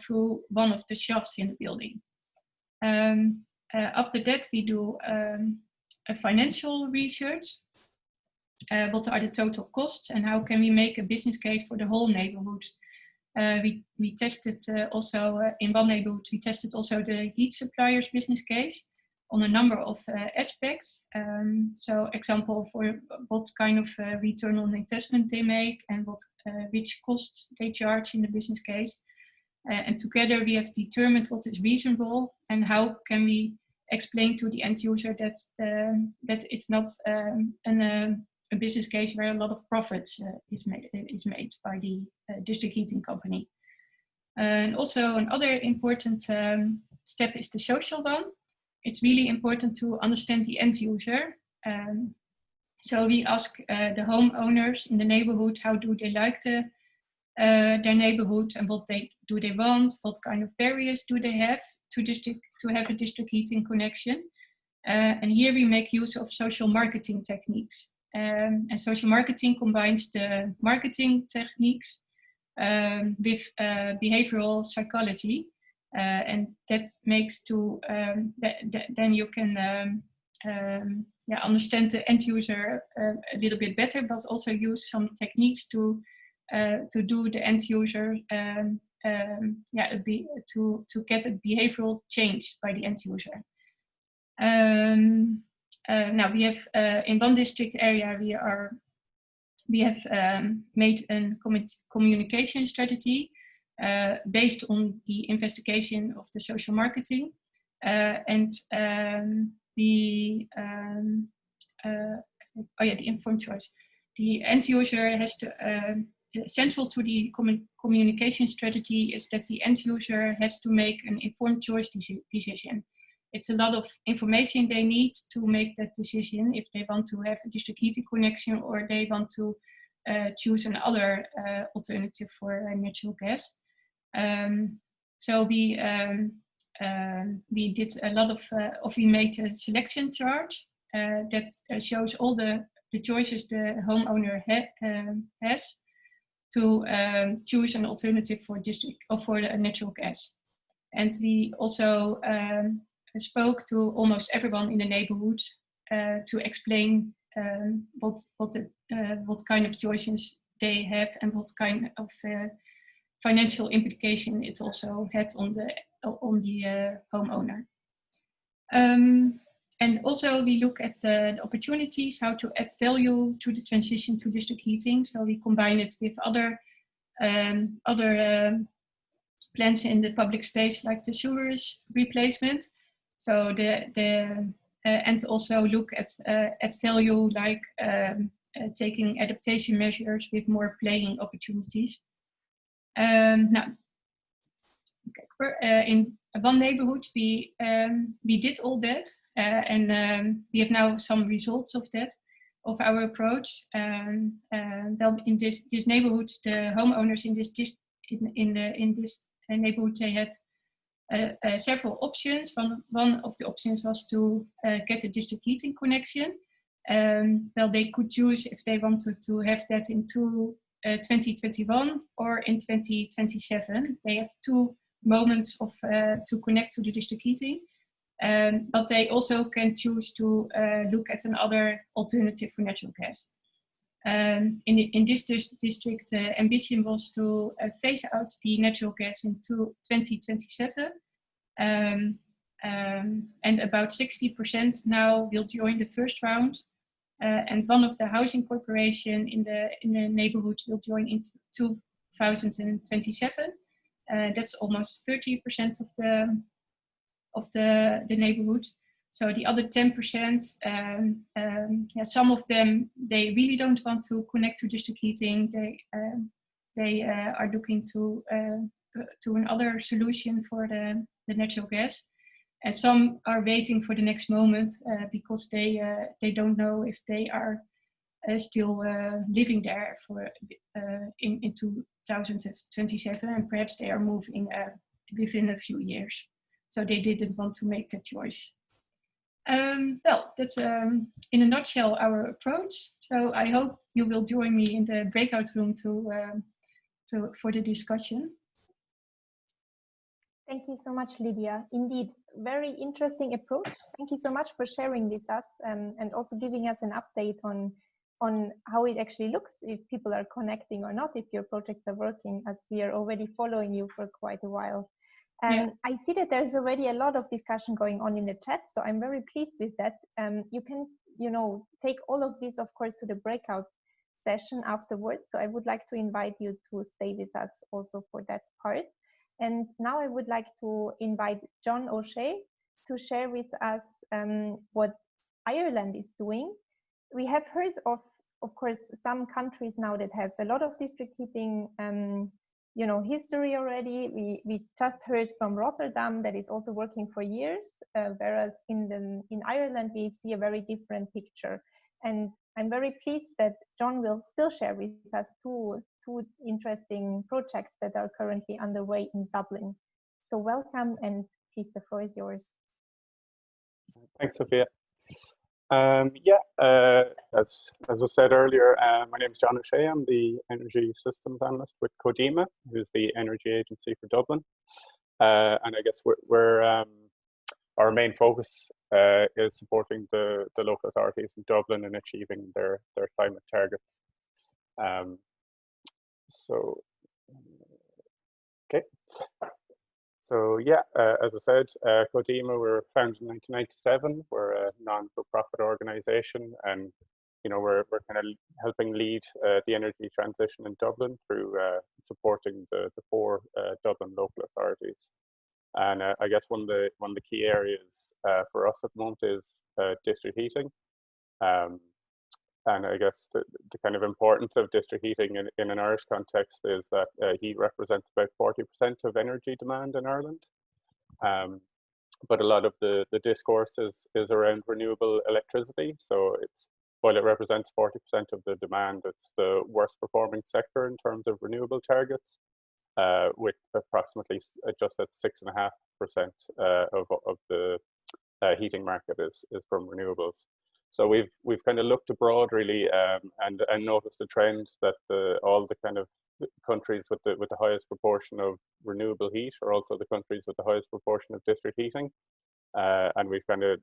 Speaker 5: through one of the shafts in the building. After that, we do a financial research. What are the total costs and how can we make a business case for the whole neighborhood? We tested also in one neighborhood, we tested also the heat supplier's business case on a number of aspects. So example for what kind of return on investment they make and which costs they charge in the business case. And together we have determined what is reasonable and how can we explain to the end user that it's not a business case where a lot of profits is made by the district heating company. And also another important step is the social one. It's really important to understand the end user. So we ask the homeowners in the neighborhood, how do they like their neighborhood and what do they want, what kind of barriers do they have to have a district heating connection. And here we make use of social marketing techniques. And social marketing combines the marketing techniques with behavioral psychology. And that makes then you can understand the end user a little bit better, but also use some techniques to do the end user to get a behavioral change by the end user. Now we have in one district area we have made a communication strategy based on the investigation of the social marketing, and the informed choice. The end user has to central to the communication strategy is that the end user has to make an informed choice decision. It's a lot of information they need to make that decision if they want to have a district heating connection or they want to choose another alternative for natural gas. So we did a lot we made a selection chart that shows all the choices the homeowner has to choose an alternative for the natural gas. And we also spoke to almost everyone in the neighborhood to explain what kind of choices they have and what kind of financial implication it also had on the homeowner. And also we look at the opportunities, how to add value to the transition to district heating. So we combine it with other plans in the public space, like the sewers replacement. So and also look at value, like taking adaptation measures with more playing opportunities. Now, in one neighborhood, we did all that, and we have now some results of that, of our approach. Well, in this neighborhood, the homeowners in this neighborhood, they had several options. One of the options was to get a district heating connection. Well, they could choose if they wanted to have that in 2021 or in 2027. They have 2 moments of to connect to the district heating. But they also can choose to look at another alternative for natural gas. In this district, the ambition was to phase out the natural gas in 2027. And about 60% now will join the first round. And one of the housing corporation in the neighborhood will join in 2027. That's almost 30% of the neighborhood. So the other 10%, some of them, they really don't want to connect to district heating. They are looking to another solution for the natural gas. And some are waiting for the next moment because they don't know if they are still living there for in 2027, and perhaps they are moving within a few years. So they didn't want to make that choice. Well, that's in a nutshell our approach. So I hope you will join me in the breakout room for the discussion.
Speaker 2: Thank you so much, Lydia. Indeed, very interesting approach. Thank you so much for sharing with us and also giving us an update on how it actually looks, if people are connecting or not, if your projects are working, as we are already following you for quite a while. And I see that there's already a lot of discussion going on in the chat, so I'm very pleased with that. You can, take all of this, of course, to the breakout session afterwards. So I would like to invite you to stay with us also for that part. And now I would like to invite John O'Shea to share with us what Ireland is doing. We have heard of course, some countries now that have a lot of district heating history already. We just heard from Rotterdam that is also working for years, whereas in Ireland we see a very different picture. And I'm very pleased that John will still share with us two interesting projects that are currently underway in Dublin. So welcome, and please, the floor is yours.
Speaker 6: Thanks, Sophia. As I said earlier, my name is John O'Shea. I'm the Energy Systems Analyst with Codema, who's the energy agency for Dublin. And I guess our main focus is supporting the local authorities in Dublin in achieving their climate targets. As I said, Codema were founded in 1997. We're a non-for-profit organization, and we're kind of helping lead the energy transition in Dublin through supporting the 4 Dublin local authorities. And I guess one of the key areas for us at the moment is district heating. And I guess the kind of importance of district heating in an Irish context is that heat represents about 40% of energy demand in Ireland. But a lot of the discourse is around renewable electricity. So while it represents 40% of the demand, it's the worst performing sector in terms of renewable targets, with approximately just at 6.5% of the heating market is from renewables. So we've kind of looked abroad really and noticed the trend that all the kind of countries with the highest proportion of renewable heat are also the countries with the highest proportion of district heating, and we've kind of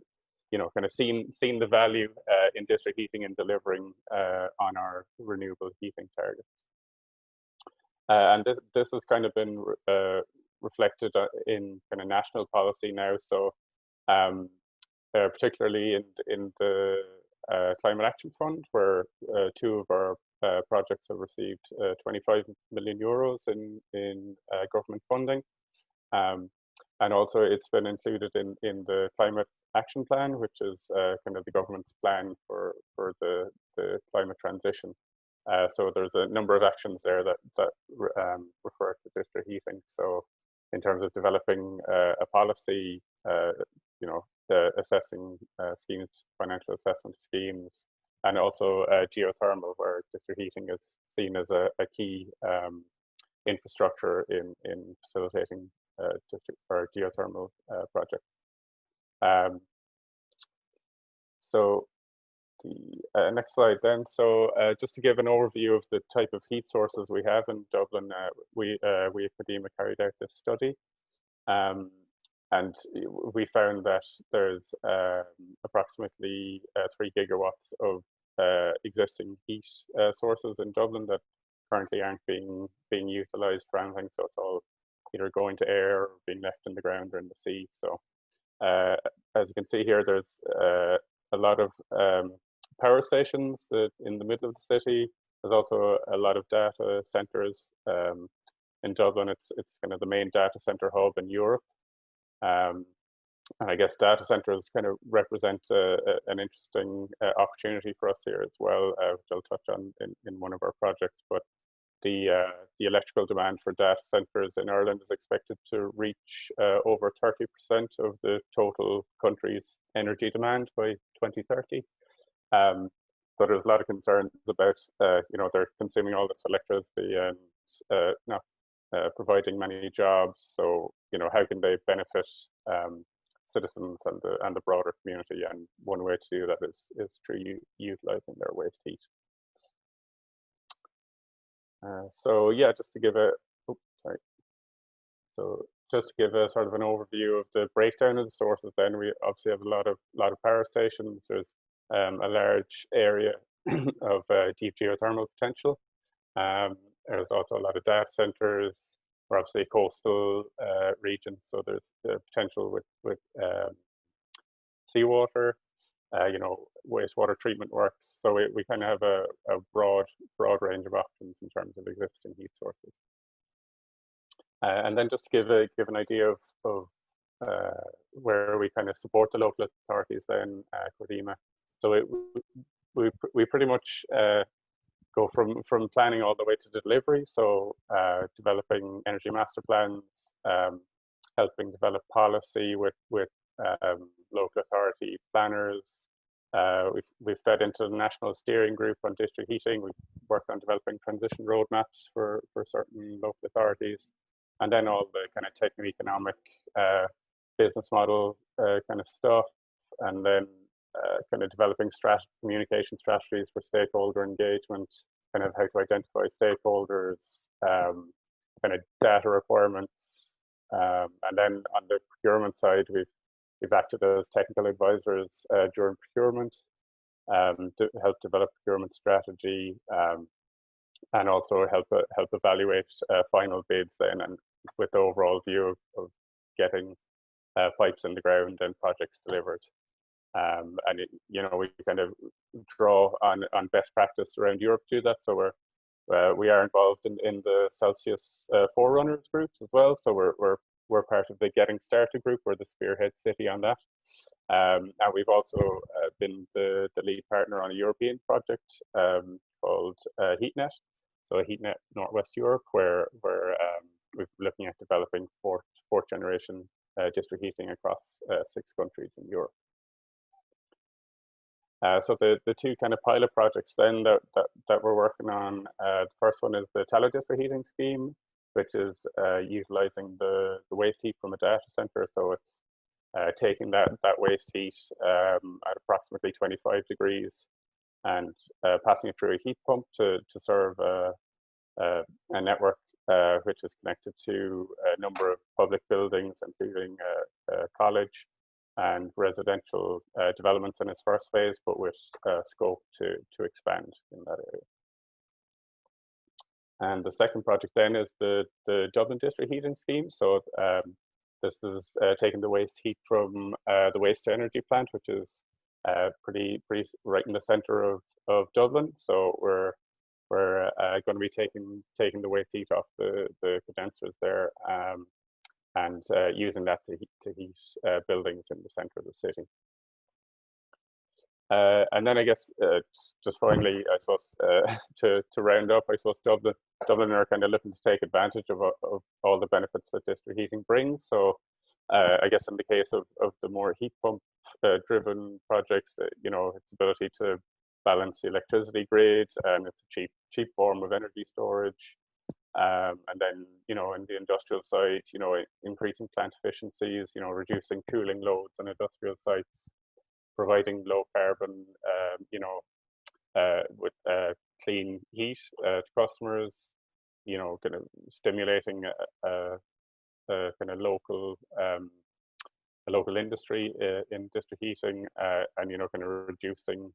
Speaker 6: seen the value in district heating in delivering on our renewable heating targets. And this has kind of been reflected in kind of national policy now. So particularly in the Climate Action Fund, where 2 of our projects have received 25 million euros in government funding. And also it's been included in the Climate Action Plan, which is kind of the government's plan for the climate transition. So there's a number of actions there that refer to district heating. So in terms of developing a policy, assessing schemes, financial assessment schemes, and also geothermal, where district heating is seen as a key infrastructure in facilitating or geothermal projects. So the next slide then. So just to give an overview of the type of heat sources we have in Dublin, we Academia carried out this study, and we found that there's approximately 3 gigawatts of existing heat sources in Dublin that currently aren't being utilized for anything. So it's all either going to air or being left in the ground or in the sea. So as you can see here, there's a lot of power stations in the middle of the city. There's also a lot of data centers in Dublin. It's kind of the main data center hub in Europe. And I guess data centers kind of represent an interesting opportunity for us here as well, which I'll touch on in one of our projects. But the electrical demand for data centers in Ireland is expected to reach over 30% of the total country's energy demand by 2030. So there's a lot of concerns about, they're consuming all this electricity and not providing many jobs. So, how can they benefit citizens and the broader community? And one way to do that is through utilizing their waste heat. So yeah, just to give a sort of an overview of the breakdown of the sources. Then we obviously have a lot of power stations. There's a large area of deep geothermal potential. There's also a lot of data centers. We're obviously a coastal region, so there's the potential with seawater, wastewater treatment works. So we kind of have a broad range of options in terms of existing heat sources. And then just to give an idea of where we kind of support the local authorities then, Academia. So we pretty much go from planning all the way to delivery. So developing energy master plans, helping develop policy with local authority planners. We've fed into the National Steering Group on district heating. We've worked on developing transition roadmaps for certain local authorities. And then all the kind of techno-economic business model kind of stuff. And then kind of developing communication strategies for stakeholder engagement, kind of how to identify stakeholders, kind of data requirements. And then on the procurement side, we've acted as technical advisors during procurement to help develop procurement strategy, and also help evaluate final bids then, and with the overall view of getting pipes in the ground and projects delivered. And we kind of draw on best practice around Europe to do that. So we are involved in the Celsius Forerunners groups as well. So we're part of the Getting Started group. We're the spearhead city on that. And we've also been the lead partner on a European project called HeatNet. So HeatNet Northwest Europe, where we're looking at developing fourth generation district heating across 6 countries in Europe. So the two kind of pilot projects then that we're working on, the first one is the Tala district heating scheme, which is utilizing the waste heat from a data center. So it's taking that waste heat at approximately 25 degrees and passing it through a heat pump to serve a network which is connected to a number of public buildings, including a college and residential developments in its first phase, but with scope to expand in that area. And the second project then is the Dublin district heating scheme. So this is taking the waste heat from the waste to energy plant, which is pretty right in the center of Dublin. So we're going to be taking the waste heat off the condensers there, and using that to heat buildings in the center of the city. And then I guess just finally, I suppose to round up, I suppose Dublin are kind of looking to take advantage of all the benefits that district heating brings. So I guess in the case of the more heat pump driven projects, its ability to balance the electricity grid, and it's a cheap form of energy storage. And then, you know, in the industrial side, you know, increasing plant efficiencies, you know, reducing cooling loads on industrial sites, providing low carbon, you know, with clean heat to customers, you know, kind of stimulating a kind of local industry in district heating, and, you know, kind of reducing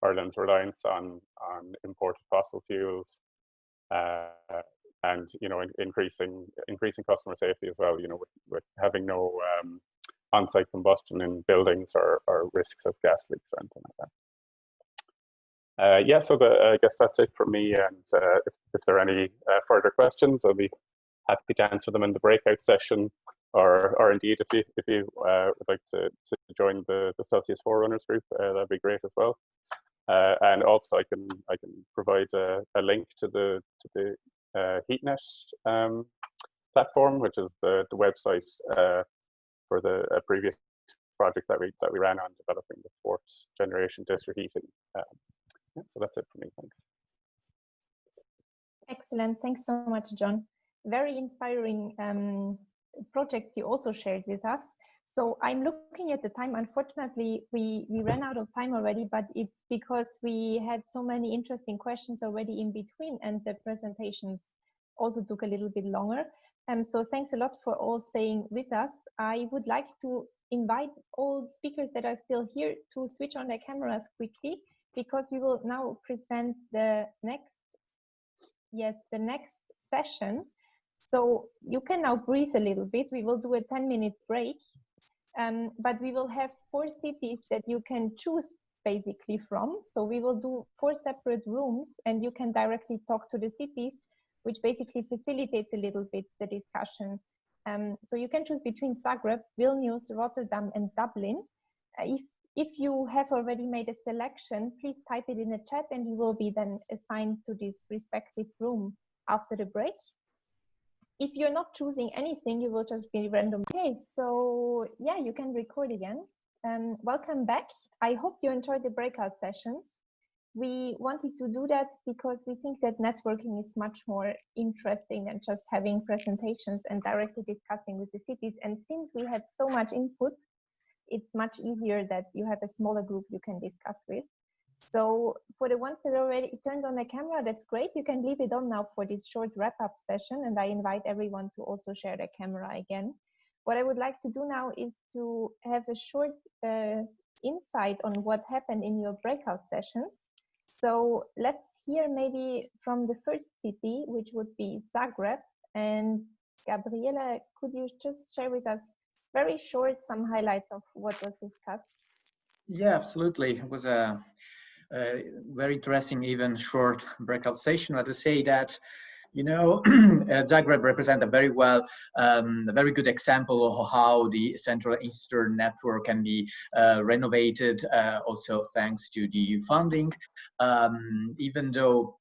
Speaker 6: Ireland's reliance on imported fossil fuels, and, you know, increasing customer safety as well, you know, with having no on-site combustion in buildings or risks of gas leaks or anything like that. Yeah, so I guess that's it from me, and if there are any further questions, I'll be happy to answer them in the breakout session, or indeed if you would like to join the Celsius Forerunners group, that'd be great as well. And also I can provide a link to the HeatNet platform, which is the website for the previous project that we ran on developing the 4th generation district heating. Yeah, so that's it for me. Thanks.
Speaker 2: Excellent. Thanks so much, John. Very inspiring projects you also shared with us. So I'm looking at the time. Unfortunately, we ran out of time already, but it's because we had so many interesting questions already in between, and the presentations also took a little bit longer. So thanks a lot for all staying with us. I would like to invite all speakers that are still here to switch on their cameras quickly, because we will now present the next session. So you can now breathe a little bit. We will do a 10-minute break, but we will have 4 cities that you can choose basically from. So we will do 4 separate rooms, and you can directly talk to the cities, which basically facilitates a little bit the discussion. So you can choose between Zagreb, Vilnius, Rotterdam, and Dublin. If you have already made a selection, please type it in the chat, and you will be then assigned to this respective room after the break. If you're not choosing anything, you will just be random. Okay, so yeah, you can record again. Welcome back. I hope you enjoyed the breakout sessions. We wanted to do that because we think that networking is much more interesting than just having presentations and directly discussing with the cities. And since we had so much input, it's much easier that you have a smaller group you can discuss with. So for the ones that already turned on the camera, that's great. You can leave it on now for this short wrap-up session, and I invite everyone to also share their camera again. What I would like to do now is to have a short insight on what happened in your breakout sessions. So let's hear maybe from the first city, which would be Zagreb. And Gabriela, could you just share with us very short some highlights of what was discussed?
Speaker 7: Yeah, absolutely. It was a very interesting, even short breakout session. I would say that, you know, Zagreb represents a very good example of how the Central Eastern network can be renovated, also thanks to the EU funding. Even though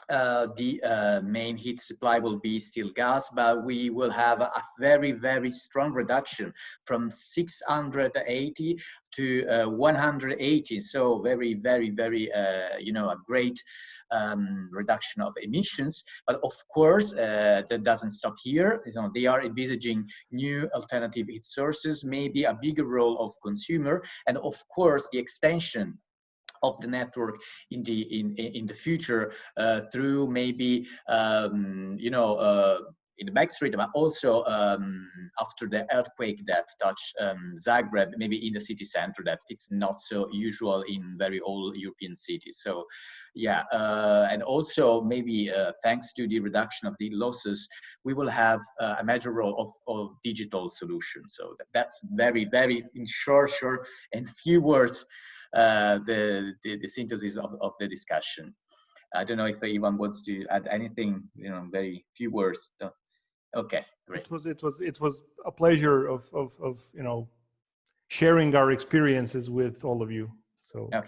Speaker 7: the main heat supply will be still gas, but we will have a very, very strong reduction from 680 to 180. So very, very, very, you know, a great reduction of emissions. But of course, that doesn't stop here. You know, they are envisaging new alternative heat sources, maybe a bigger role of consumer, and of course, the extension of the network in the future through maybe you know, in the backstreet, but also after the earthquake that touched Zagreb, maybe in the city center, that it's not so usual in very old European cities. So yeah, and also maybe thanks to the reduction of the losses, we will have a major role of digital solutions. So that's very, very in short and few words the synthesis of the discussion. I don't know if anyone wants to add anything, you know, very few words. Okay, great.
Speaker 3: It was a pleasure of you know, sharing our experiences with all of you. So
Speaker 7: okay.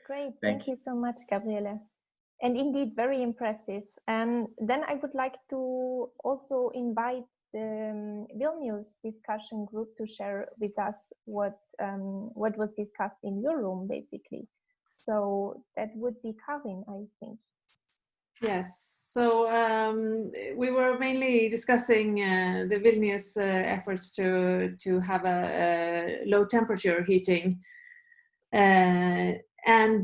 Speaker 2: Great, thank you so much, Gabriele. And indeed, very impressive. And then I would like to also invite the Vilnius discussion group to share with us what was discussed in your room, basically. So that would be Karin, I think.
Speaker 8: Yes. So we were mainly discussing the Vilnius efforts to have a low temperature heating, and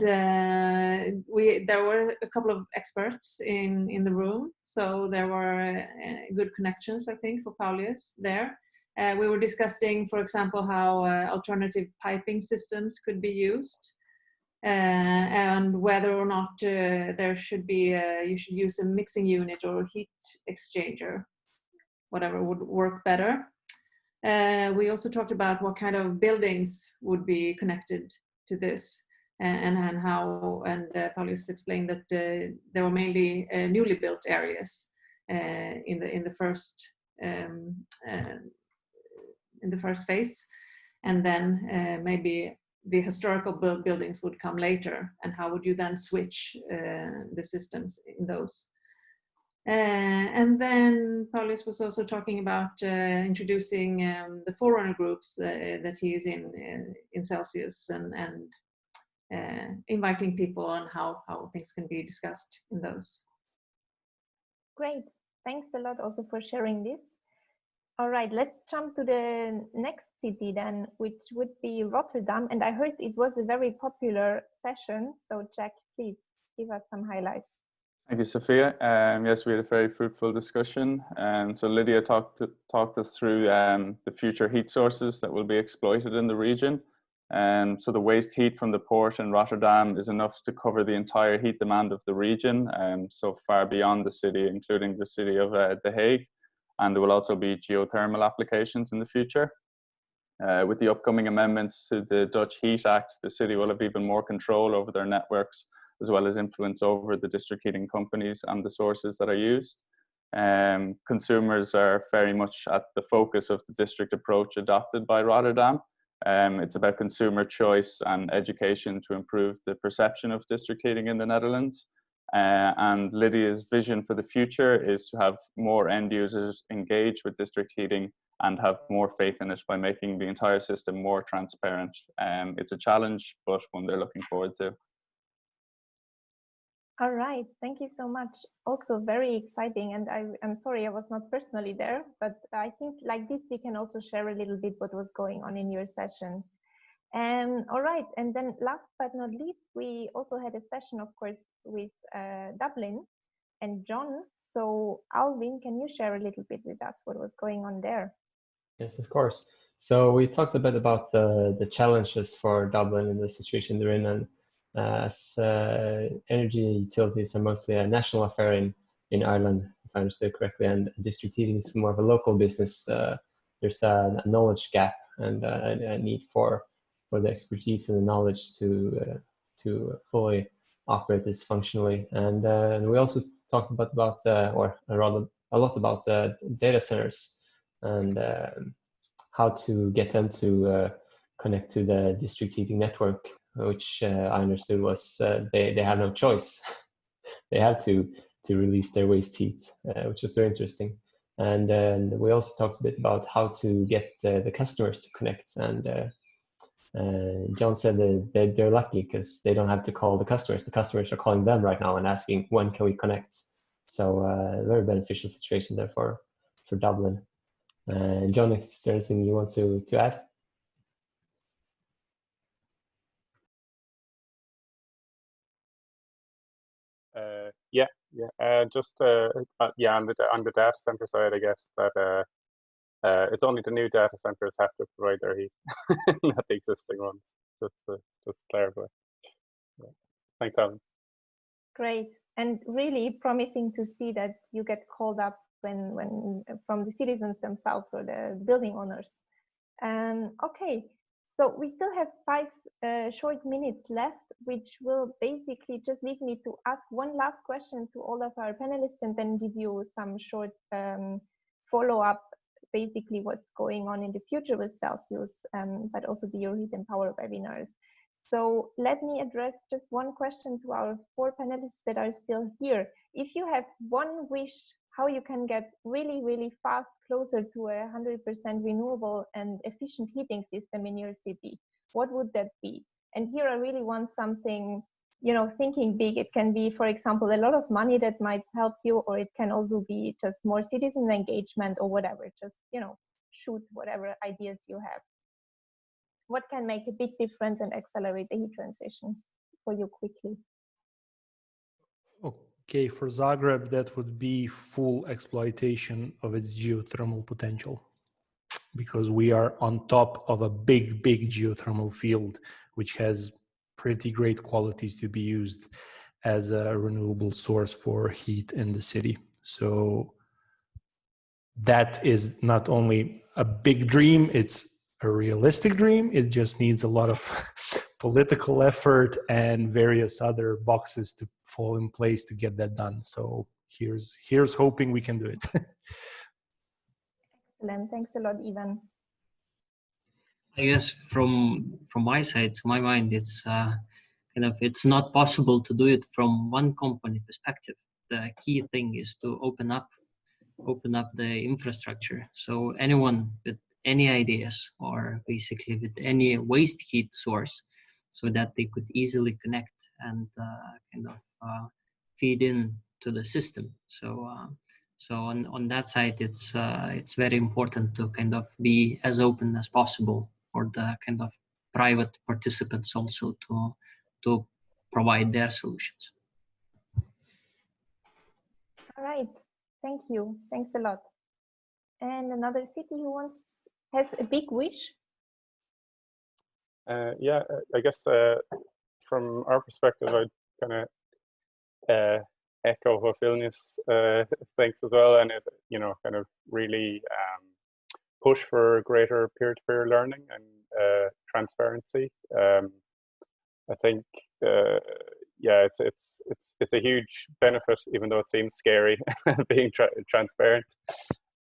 Speaker 8: there were a couple of experts in the room, so there were good connections, I think, for Paulius there. We were discussing, for example, how alternative piping systems could be used. And whether or not there should be, you should use a mixing unit or a heat exchanger, whatever would work better. We also talked about what kind of buildings would be connected to this, and how, and Paulius explained that there were mainly newly built areas in the first phase, and then maybe the historical buildings would come later, and how would you then switch the systems in those? And then Paulius was also talking about introducing the forerunner groups that he is in Celsius, and inviting people on how things can be discussed in those.
Speaker 2: Great, thanks a lot also for sharing this. All right, let's jump to the next city then, which would be Rotterdam. And I heard it was a very popular session. So Jack, please give us some highlights.
Speaker 9: Thank you, Sophia. Yes, we had a very fruitful discussion. So Lydia talked us through the future heat sources that will be exploited in the region. So the waste heat from the port in Rotterdam is enough to cover the entire heat demand of the region, so far beyond the city, including the city of The Hague. And there will also be geothermal applications in the future. With the upcoming amendments to the Dutch Heat Act, the city will have even more control over their networks, as well as influence over the district heating companies and the sources that are used. Consumers are very much at the focus of the district approach adopted by Rotterdam. It's about consumer choice and education to improve the perception of district heating in the Netherlands. And Lydia's vision for the future is to have more end users engage with district heating and have more faith in it by making the entire system more transparent. It's a challenge, but one they're looking forward to.
Speaker 2: All right, thank you so much. Also very exciting, and I'm sorry I was not personally there, but I think like this we can also share a little bit what was going on in your sessions. All right, and then last but not least, we also had a session, of course, with Dublin and John. So Alvin, can you share a little bit with us what was going on there?
Speaker 10: Yes, of course. So we talked a bit about the challenges for Dublin and the situation they're in, and as energy utilities are mostly a national affair in Ireland, if I understood correctly, and district heating is more of a local business. There's a knowledge gap and a need for the expertise and the knowledge to fully operate this functionally. And we also talked about or rather a lot about data centers and how to get them to connect to the district heating network, which I understood was they have no choice. They have to release their waste heat, which was very interesting. And we also talked a bit about how to get the customers to connect. And John said that they're lucky because they don't have to call the customers. The customers are calling them right now and asking, when can we connect? So a very beneficial situation there for Dublin. John, is there anything you want to add?
Speaker 6: Just on the data center side, I guess that it's only the new data centers have to provide their heat, not the existing ones. Just to clarify. Yeah. Thanks, Alan.
Speaker 2: Great, and really promising to see that you get called up when from the citizens themselves or the building owners. Okay, so we still have 5 short minutes left, which will basically just leave me to ask one last question to all of our panelists and then give you some short follow-up, basically what's going on in the future with Celsius, but also the Euroheat Power webinars. So let me address just one question to our 4 panelists that are still here. If you have one wish how you can get really, really fast closer to a 100% renewable and efficient heating system in your city, what would that be? And here I really want something you know, thinking big. It can be, for example, a lot of money that might help you, or it can also be just more citizen engagement or whatever. Just, you know, shoot whatever ideas you have. What can make a big difference and accelerate the heat transition for you quickly?
Speaker 3: Okay, for Zagreb, that would be full exploitation of its geothermal potential, because we are on top of a big geothermal field, which has pretty great qualities to be used as a renewable source for heat in the city. So that is not only a big dream, it's a realistic dream. It just needs a lot of political effort and various other boxes to fall in place to get that done. So here's hoping we can do it.
Speaker 2: Excellent. Thanks a lot, Ivan.
Speaker 4: I guess from my side, to my mind, it's it's not possible to do it from one company perspective. The key thing is to open up the infrastructure, so anyone with any ideas, or basically with any waste heat source, so that they could easily connect and feed in to the system. So on that side, it's very important to kind of be as open as possible for the kind of private participants also to provide their solutions.
Speaker 2: All right. Thank you. Thanks a lot. And another city who has a big wish?
Speaker 6: Yeah, I guess from our perspective, I'd kind of echo what Vilnius thinks as well, and it, you know, kind of really push for greater peer-to-peer learning and transparency. I think yeah, it's a huge benefit, even though it seems scary, being transparent.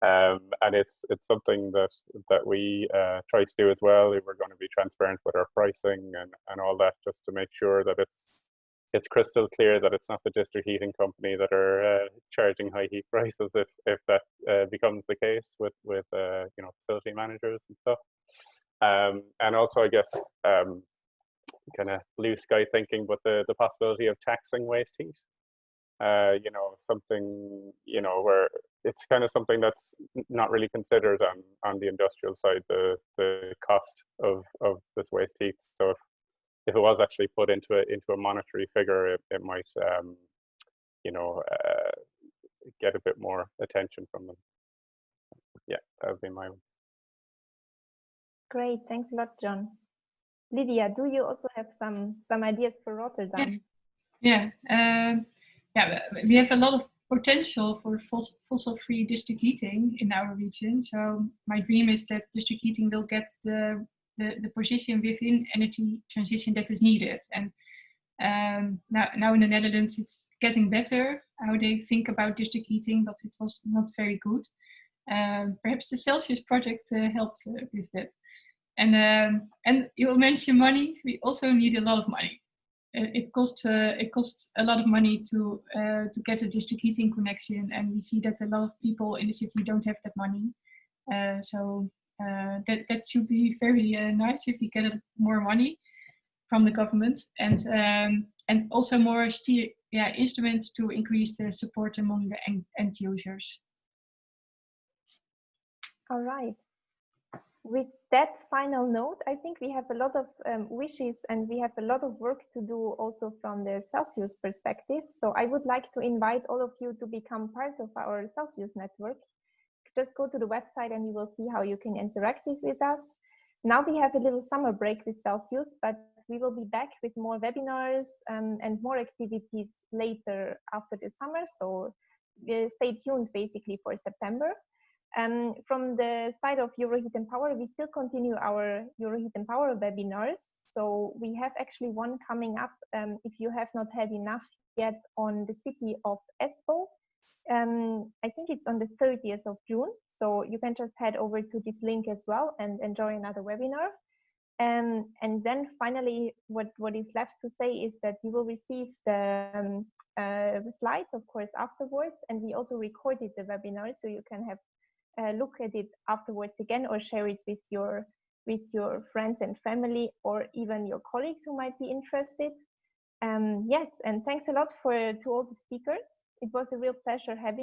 Speaker 6: And it's something that we try to do as well. We're going to be transparent with our pricing and all that, just to make sure that it's crystal clear that it's not the district heating company that are charging high heat prices if that becomes the case with you know, facility managers and stuff. And also, I guess, kind of blue sky thinking, but the possibility of taxing waste heat. You know, something, you know, where it's kind of something that's not really considered on the industrial side, the cost of this waste heat. So if it was actually put into a monetary figure, it might, you know, get a bit more attention from them. Yeah, that would be my one.
Speaker 2: Great, thanks a lot, John. Lydia, do you also have some ideas for Rotterdam?
Speaker 5: Yeah, we have a lot of potential for fossil-free district heating in our region. So my dream is that district heating will get the position within energy transition that is needed. And now in the Netherlands, it's getting better how they think about district heating, but it was not very good. Perhaps the Celsius project helped with that. And you mentioned money. We also need a lot of money. It costs a lot of money to get a district heating connection, and we see that a lot of people in the city don't have that money. So that should be very nice if we get more money from the government, and also more instruments to increase the support among the end users.
Speaker 2: All right. With that final note, I think we have a lot of wishes, and we have a lot of work to do also from the Celsius perspective. So I would like to invite all of you to become part of our Celsius network. Just go to the website and you will see how you can interact with us. Now we have a little summer break with Celsius, but we will be back with more webinars and more activities later after the summer. So stay tuned basically for September. From the side of Euroheat Power, we still continue our Euroheat Power webinars. So we have actually one coming up, if you have not had enough yet, on the city of Espoo. I think it's on the 30th of June. So you can just head over to this link as well and enjoy another webinar. And then finally, what is left to say is that you will receive the slides, of course, afterwards. And we also recorded the webinar, so you can have look at it afterwards again, or share it with your friends and family, or even your colleagues who might be interested. Yes, and thanks a lot to all the speakers. It was a real pleasure having